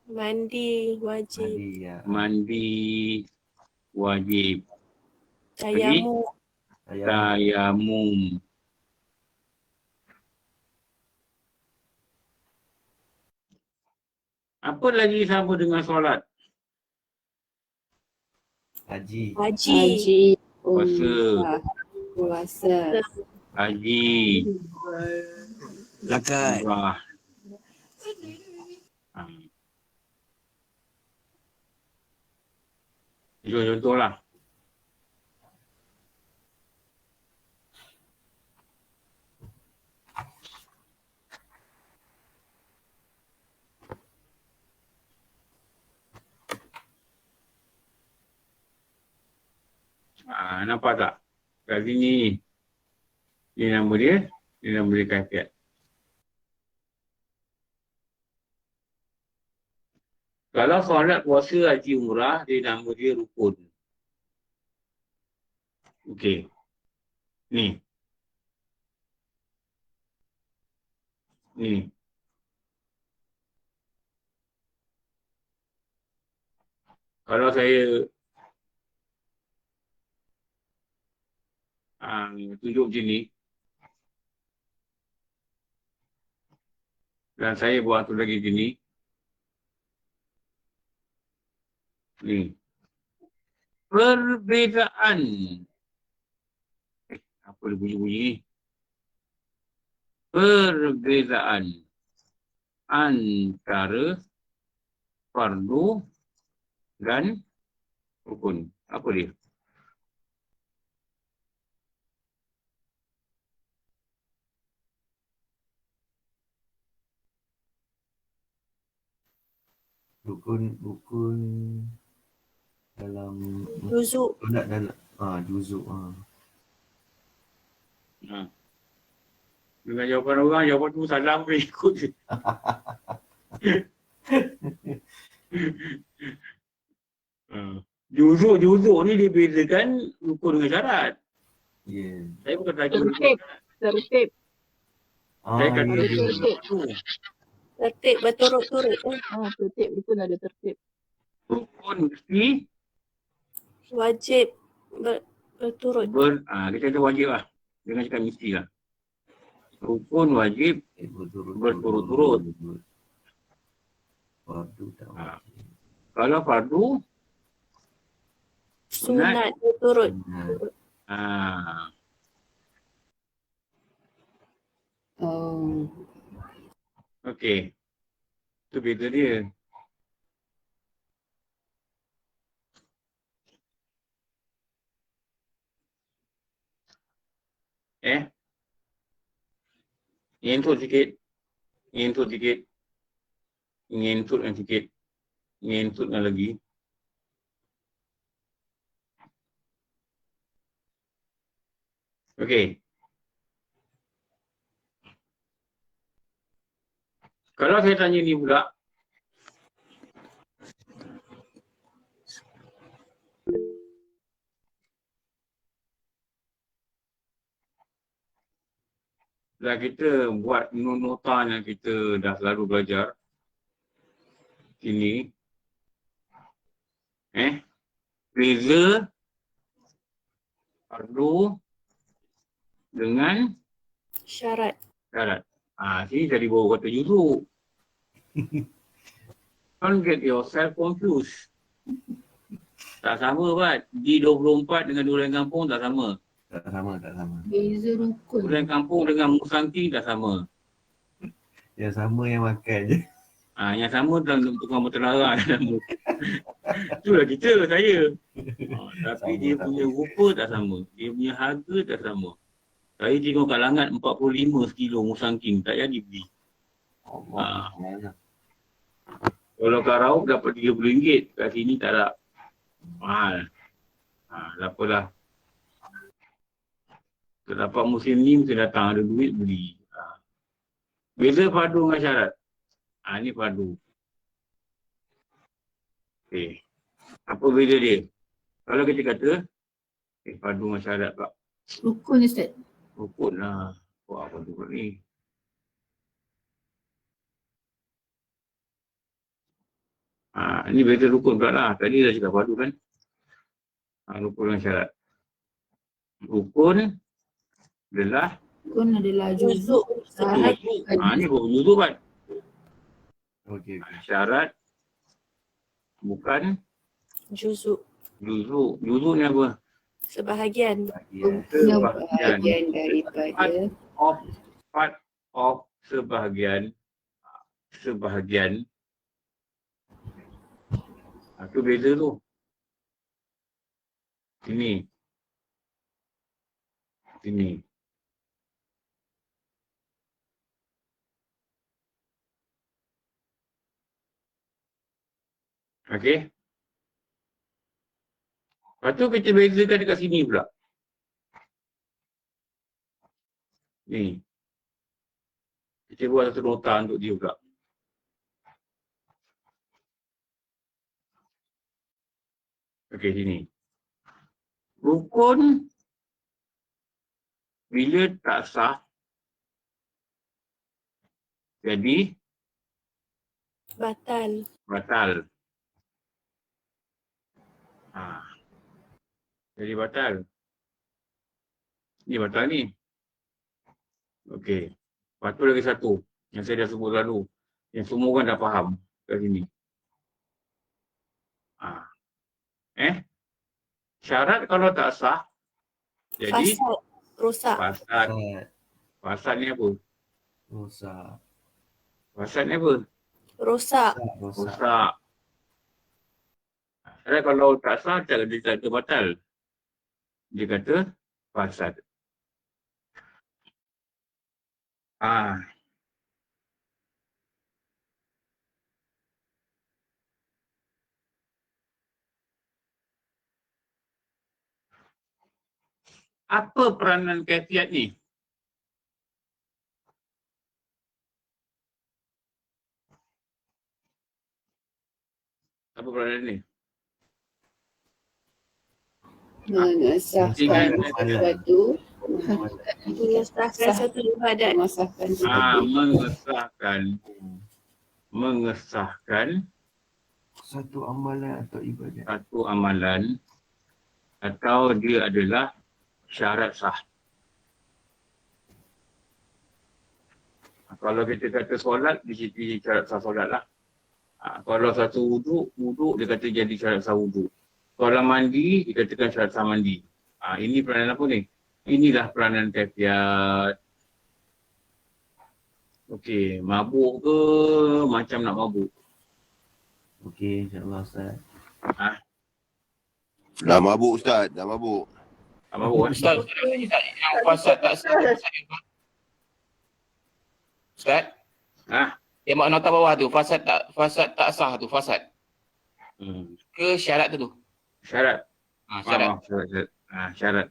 Mandi wajib. Mandi ya. Mandi wajib. Tayammum. Tayamum. Apa lagi sama dengan solat? Haji. Haji. Haji. Puasa. Puasa. Haji. Zakat. Umrah. Contoh lah. Nampak tak? Kat sini. Ini nama dia. Ini nama dia kaifiat. Kalau solat, puasa, haji, umrah, dia nama dia rukun. Okey. Ni. Ni. Kalau saya tunjuk macam ni. Dan saya buat tu lagi macam ni. Ni. Perbezaan. Apa dia bunyi-bunyi ni? Perbezaan antara fardu dan rukun. Apa dia? Rukun dalam Juzuk. solat dalam juzuk. Dengan jawapan orang, jawapan tu salah pun ikut je. Juzuk ni dia bezakan rukun dengan syarat. Ya. Saya bukan tanya rukun. Tertib. Saya kata Ya. juzuk tu. Tertib berturut-turut. Tertib rukun ada tertib. Rukun mesti Wajib berturut. kita kata wajib lah. Jangan cakap mesti lah. Rukun wajib berturut-turut. Fardu tak wajib. Kalau fardu, Sunat berturut. Oh. okey. Itu beza dia. Ngentut sikit. Ngentutkan sikit. Ngentutkan lagi. Okey. Kalau saya tanya ni pula. Dah kita buat nota yang kita dah selalu belajar. Sini. Beza fardu dengan Syarat. syarat. Sini jadi bawa kata juzuk. Don't get yourself confused. Tak sama, Pat. G24 dengan Durian Kampung tak sama. Tak sama. Beza rukun. Durian Kampung dengan Musangking tak sama. Yang sama yang makan je. Yang sama dalam tukang bertelara. Itulah kita, saya. Tapi Sama, dia sama. punya rupa tak sama. Dia punya harga tak sama. Saya tengok kat Langat 45 kilo Musangking. Tak jadi beli. Allah. Kalau kat Raub dapat RM30. Kat sini tak ada. Mahal. Tak apalah. Terdapat musim ni mesti datang ada duit beli. Beza fardu dengan syarat. Ni fardu. Okey. Apa beza dia? Kalau kita kata, padu dengan syarat pula. Rukun Ustaz. Rukun lah. Wah, apa tu pula ni? Ini beza rukun pula lah. Tadi dah cakap padu kan. Rukun dengan syarat. Rukun adalah Juzuk. Syarat. ni rukun juzuk kan. Okey. Syarat bukan Juzuk. juzuk. Juzuk ni apa? Sebahagian. Bahagian daripada Part of sebahagian. Sebahagian. Itu beza tu. Sini. Sini. Okey. Lepas tu kita bezakan dekat sini pula. Ni. Kita buat satu nota untuk dia pula. Okey, sini. Rukun bila tak sah jadi Batal. batal. Jadi batal. Ni batal ni. Okey. Lepas tu lagi satu yang saya dah sebut lalu. Yang semua orang dah faham kat sini. Syarat kalau tak sah jadi Fasad. Rosak. fasad. Fasad ni apa? Rosak. Fasad ni apa? Rosak. Rosak. Syarat kalau tak sah, dia kata batal. Dia kata fasad. Apa peranan kaifiat ni? Apa peranan ni? mengesahkan sesuatu, Mengesahkan satu ibadat. Mengesahkan satu amalan atau ibadat. satu amalan atau dia adalah syarat sah. Kalau kita kata solat, di situ syarat sah solat lah. Kalau satu wuduk dia kata jadi syarat sah wuduk. Kalau mandi, dikatakan syarat sah mandi. Ini peranan apa ni? Inilah peranan kaifiat. Okey, mabuk ke macam nak mabuk? Okey, insyaAllah Ustaz. Dah mabuk Ustaz, dah mabuk. Mabuk Ustaz, yang fasad tak sah. Ustaz? Dia mak nota bawah tu, fasad tak sah tu, fasad. Ke syarat tu? Syarat. Syarat. Syarat.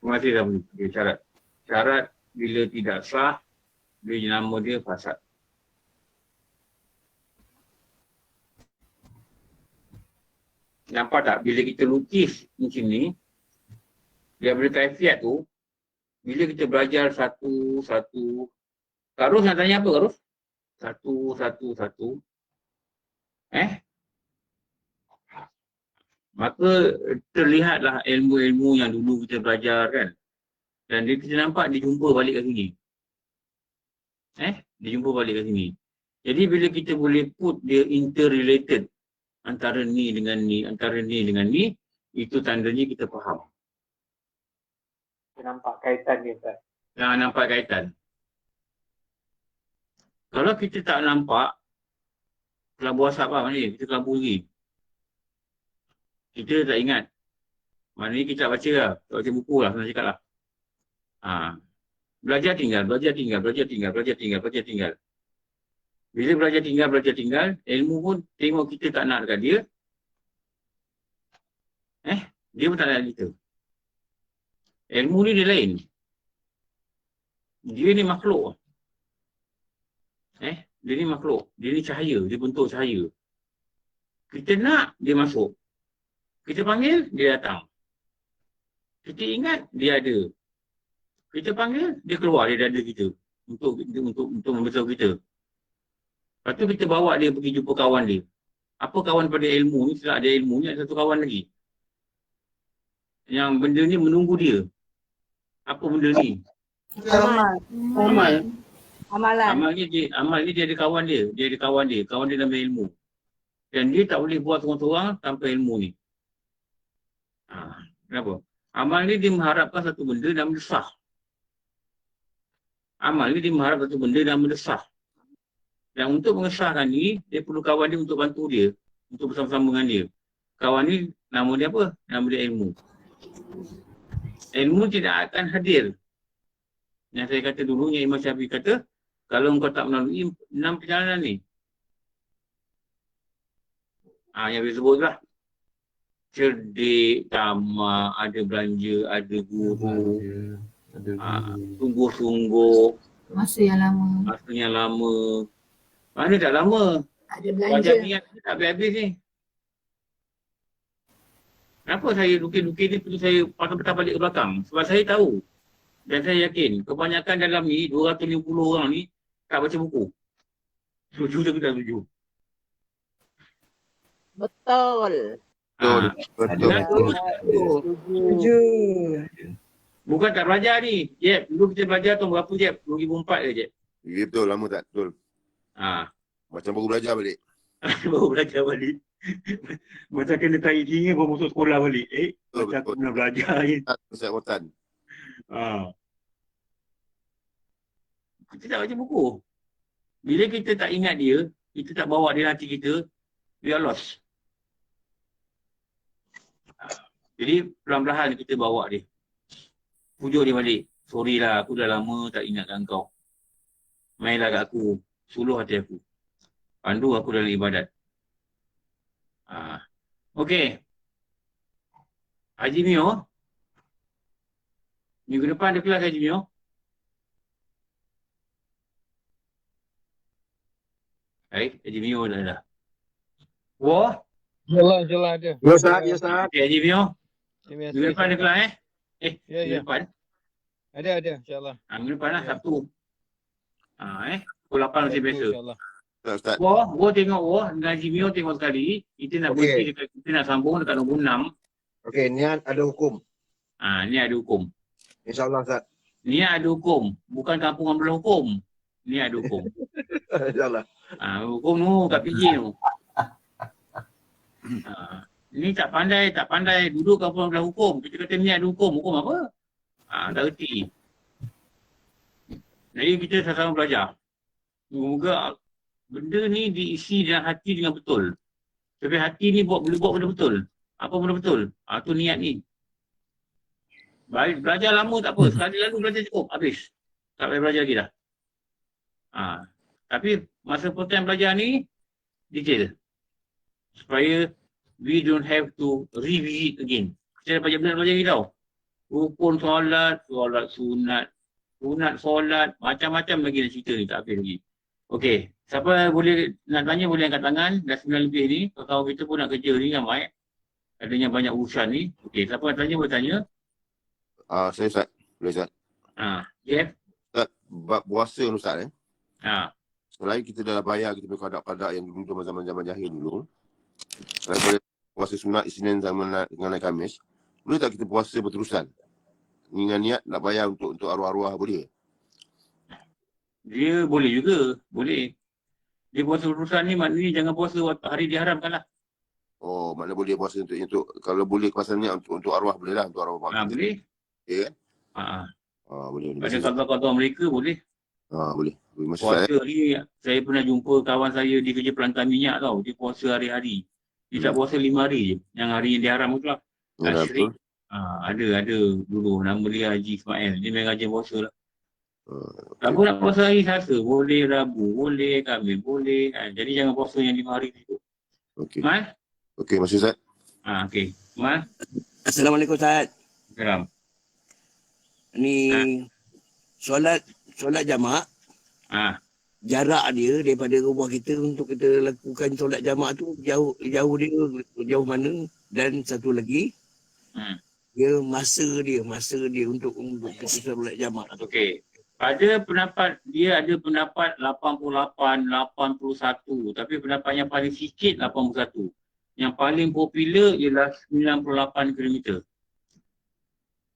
Terima kasih dah beri. Okay, syarat. Syarat bila tidak sah, dia nama dia fasad. Nampak tak? Bila kita lukis macam ni, daripada kaifiat tu, bila kita belajar satu-satu. Karus nak tanya apa Karus? Satu-satu. Maka terlihatlah ilmu-ilmu yang dulu kita belajar kan. Dan kita nampak dia jumpa balik kat sini. Dia jumpa balik kat sini. Jadi bila kita boleh put dia interrelated. Antara ni dengan ni, antara ni dengan ni. Itu tandanya kita faham. Nampak kaitan dia Ustaz. Nampak kaitan. Kalau kita tak nampak, kelabu asap lah mana ni? Kita kelabu lagi. Kita tak ingat. Maknanya kita tak baca lah. Tak baca buku lah, senang cakap lah. Belajar tinggal. Bila belajar tinggal, ilmu pun tengok kita tak nak dekat dia. Dia pun tak nak kita. Ilmu ni dia lain. Dia ni makhluk. Dia ni makhluk. Dia ni cahaya. Dia bentuk cahaya. Kita nak dia masuk. Kita panggil, dia datang. Kita ingat, dia ada. Kita panggil, dia keluar dari dada kita. Untuk memberitahu kita. Lepas tu kita bawa dia pergi jumpa kawan dia. Apa kawan pada ilmu ni? Setelah ada ilmu ni, ada satu kawan lagi. Yang benda ni menunggu dia. Apa benda ni? Amalan. Amal ni dia ada kawan dia. Dia ada kawan dia. Kawan dia dalam ilmu. Dan dia tak boleh buat seorang-seorang tanpa ilmu ni. Kenapa? Amal ni dia mengharapkan satu benda dan mendesah. Amal ni dia mengharap satu benda dan mendesah. Dan untuk mengesahkan ni, dia perlu kawan dia untuk bantu dia. Untuk bersama-sama dengan dia. Kawan ni, nama dia apa? Nama dia ilmu. Ilmu tidak akan hadir. Yang saya kata dulu, yang Imam Syafi'i kata, kalau engkau tak melalui 6 perjalanan ni. Yang dia sebut lah. Cerdik, tamak, ada belanja, ada guru. Sungguh-sungguh. Masa yang lama. Mana tak lama? Ada belanja. Wajah niat tak habis-habis ni. Kenapa saya lukis-lukis ni perlu saya patah-patah balik ke belakang? Sebab saya tahu. Dan saya yakin, kebanyakan dalam ni, 250 orang ni, tak baca buku. Setuju ke tak setuju? Betul. Setuju. Bukan tak belajar ni. Jeb, dulu kita belajar tahun berapa Jeb? 2004 ke Jeb? Ya, betul, lama tak? Betul. Macam baru belajar balik. Baru belajar balik. Macam kena tarik tinggi baru masuk sekolah balik. Macam aku pernah belajar ni. Ustaz Watan. Kita tak baca buku. Bila kita tak ingat dia, kita tak bawa dia hati kita, we are lost. Jadi perlahan-lahan kita bawa dia. Pujuk dia balik. Sorry lah, aku dah lama tak ingatkan kau. Mainlah kat aku. Suluh hati aku. Pandu aku dalam ibadat. Okey. Haji Mio. Minggu depan ada kelas Haji Mio. Baik, Haji Mio dah. Wah. InsyaAllah ada. Ya Ustaz. Okey, Haji Mio. Minggu depan ada kelas minggu depan. Ada insyaAllah. Minggu depan lah, Sabtu. Pukul 8 macam biasa. Ustaz. Wah tengok dengan Haji Mio tengok sekali. Kita nak berhenti dekat, kita nak sambung dekat nombor 6. Okey, niat ada hukum. Ni ada hukum. InsyaAllah Ustaz. Niat ada hukum. Bukan kampungan belum hukum. Niat ada hukum. InsyaAllah. Hukum tu kat PJ tu. Ni tak pandai duduk kampungan belum hukum. Kita kata niat ada hukum. Hukum apa? Tak reti. Jadi kita sama-sama belajar. Moga benda ni diisi dalam hati dengan betul. Tapi hati ni boleh buat benda betul. Apa benda betul? Tu niat ni. Belajar lama tak apa. Sekali lalu belajar cukup. Habis. Tak boleh belajar lagi dah. Tapi masa pertama belajar ni, detail. Supaya we don't have to revisit again. Kita dah belajar lagi tau. Rukun solat sunat, solat, macam-macam lagi nak cerita ni. Tak habis lagi. Okey. Siapa boleh nak tanya boleh angkat tangan. Dah 9 lebih ni. Kawan kita pun nak kerja ni ramai. Adanya banyak urusan ni. Okey. Siapa nak tanya boleh tanya. Saya Ustaz. Boleh Ustaz. Jeff. Ustaz, bab puasa ni Ustaz Dia boleh juga. Boleh. Dia puasa berterusan ni maknanya jangan puasa hari diharamkan lah. Oh, maknanya boleh puasa untuk kalau boleh puasa ni untuk arwah boleh lah. Untuk arwah bapak. Boleh. Ya kan? Boleh. Pada kawan-kawan mereka boleh. Boleh. Puasa ni, saya pernah jumpa kawan saya dia kerja pelantar minyak tau. Dia puasa hari-hari. Dia tak puasa 5 hari je. Yang hari yang diharam tu lah. Ada dulu. Nama dia Haji Ismail. Dia memang rajin puasa lah. Aku nak puasa hari Selasa. Boleh Rabu. Boleh Khamis. Boleh. Jadi jangan puasa yang 5 hari tu. Okey. Mal? Okey, masih Ustaz. Okey. Mal? Assalamualaikum Ustaz. Salam. Ni solat jamak. jarak dia daripada rumah kita untuk kita lakukan solat jamak tu jauh dia jauh mana, dan satu lagi dia masa dia untuk kita solat jamak tu. Okey. Pada pendapat dia ada pendapat 88, 81, tapi pendapat yang paling sikit 81. Yang paling popular ialah 98 km.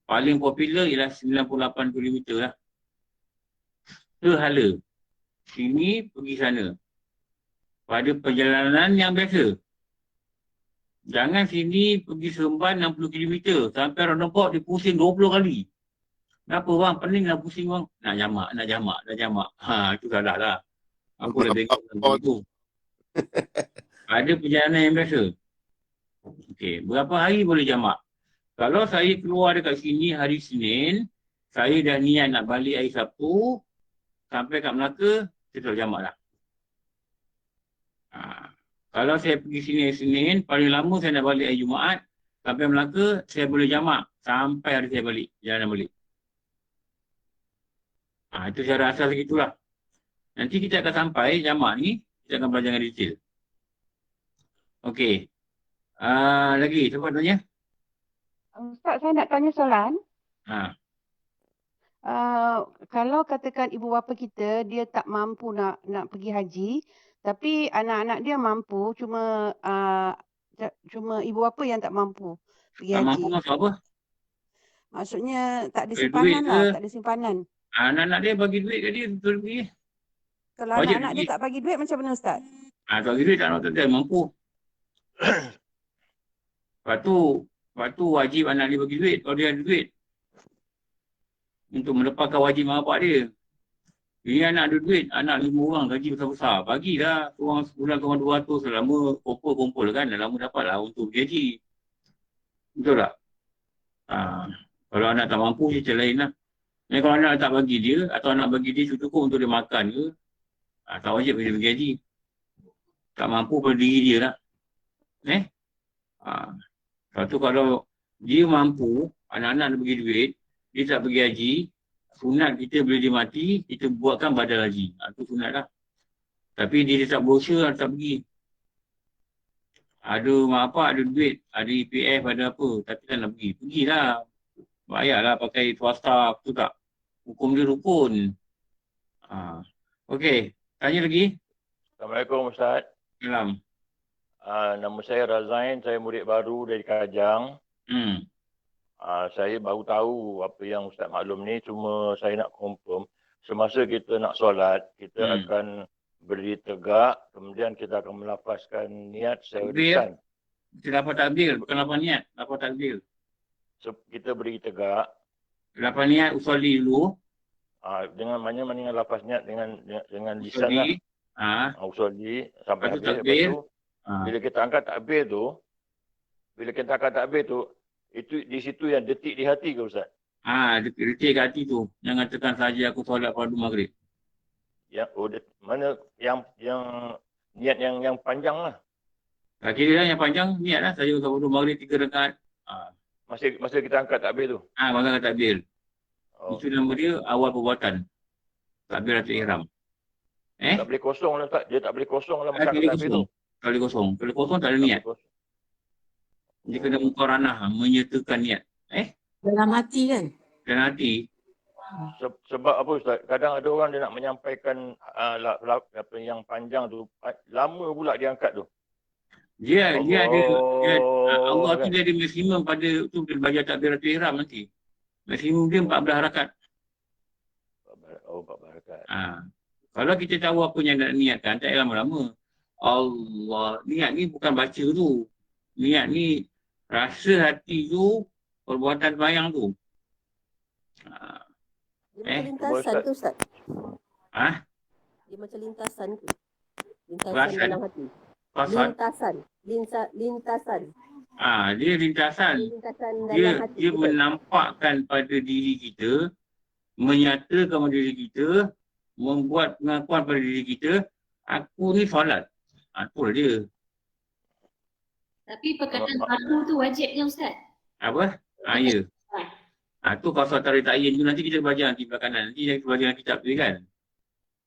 Paling popular ialah 98 km lah. Sehala. Sini pergi sana. Pada perjalanan yang biasa. Jangan sini pergi Seremban 60 km. Sampai roundabout dia pusing 20 kali. Kenapa bang? Pening lah pusing bang. Nak jamak. Itu salah lah. Aku dah bengkok tu. Ada perjalanan yang biasa. Okey, berapa hari boleh jamak? Kalau saya keluar dekat sini hari Senin, saya dah niat nak balik hari Sabtu, sampai kat Melaka, saya terus jamak lah. Kalau saya pergi sini hari Senin, paling lama saya nak balik hari Jumaat, sampai Melaka, saya boleh jamak sampai hari saya balik, jalan balik. Itu secara asas begitulah. Nanti kita akan sampai jamak ni, kita akan belajar dengan detail. Okey. Lagi, siapa tanya? Ustaz, saya nak tanya soalan. Kalau katakan ibu bapa kita, dia tak mampu nak pergi haji, tapi anak-anak dia mampu, cuma ibu bapa yang tak mampu pergi haji. Tak mampu maksud apa? Maksudnya tak ada simpanan lah, tak ada simpanan. Anak-anak dia bagi duit ke dia betul pergi? Kalau anak-anak dia tak bagi duit, macam mana Ustaz? Tak bagi duit, tak nak dia mampu. Lepas tu wajib anak dia bagi duit kalau dia ada duit. Untuk melepaskan wajib mak bapak dia. Ini anak ada duit, anak 5 orang gaji besar-besar. Bagilah orang sebulan korang 200 selama kumpul kan. Dah lama dapat lah untuk gaji. Betul tak? Kalau anak tak mampu, cerita lain lah. Dan kalau anak tak bagi dia, atau anak bagi dia cukup untuk dia makan ke, tak wajib dia bagi gaji. Tak mampu pada diri dia lah. Lepas tu kalau dia mampu, anak-anak dia bagi duit, dia tak pergi haji, sunat kita bila dia mati, kita buatkan badal haji. Itu sunat lah. Tapi dia tak brosur, tak pergi. Ada mak apa, ada duit, ada EPF, ada apa, tapi tak nak pergi. Pergilah. Bayarlah pakai swasta, betul tak? Hukum dia rukun. Okey, tanya lagi. Assalamualaikum Ustaz. Salam. Nama saya Razain, saya murid baru dari Kajang. Saya baru tahu apa yang Ustaz maklum ni, cuma saya nak confirm. Semasa kita nak solat, kita akan berdiri tegak, kemudian kita akan melafazkan niat secara lisan. Kita dapat takbir, bukan lapar niat, dapat takbir. Kita berdiri tegak. Lapar niat usolli dulu. Dengan lafaz niat dengan lisan lah. Usolli sampai habis. Lepas tu, bila kita angkat takbir tu, itu di situ yang detik di hati ke Ustaz? Detik di hati tu. Jangan tekan saja aku solat fardu maghrib. Mana yang niat yang panjang lah. Kira yang panjang niat lah. Saja fardu maghrib 3 rakaat. Masa kita angkat takbir tu? Masa angkat takbir. Itu nama dia awal perbuatan. Takbiratul ihram. Tak boleh kosong lah Ustaz. Dia tak boleh kosong lah masa angkat takbir tu. Tak boleh kosong. Kalau kosong tak ada niat. Dia kena muqaranah, menyertakan niat. Dalam hati kan? Dalam hati. Sebab apa Ustaz? Kadang ada orang dia nak menyampaikan apa yang panjang tu, lama pula dia angkat tu. Dia ada Allah tu dia ada maksimum pada tu dia belajar takbiratul ihram nanti. Maksimum dia 14 rakaat. 14 rakaat. Kalau kita tahu apa yang nak niatkan, tak payah lama-lama. Allah, niat ni bukan baca tu. Niat ni rasa hati tu, perbuatan sembahyang tu. Dia macam lintasan tu Ustaz. Dia macam lintasan tu. Lintasan dalam hati. Lintasan. Dia lintasan. Dia menampakkan pada diri kita, menyatakan pada diri kita, membuat pengakuan pada diri kita, aku ni solat. Itulah dia. Tapi perkataan fardu tu wajib ke Ustaz? Apa? Ya. Tu kalau solat tarawih ta'yin tu nanti kita belajar nanti belakangan. Nanti kita belajar kitab tu kan.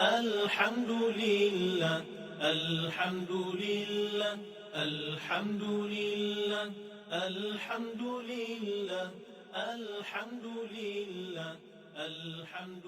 الحمد لله الحمد لله الحمد لله الحمد لله الحمد لله الحمد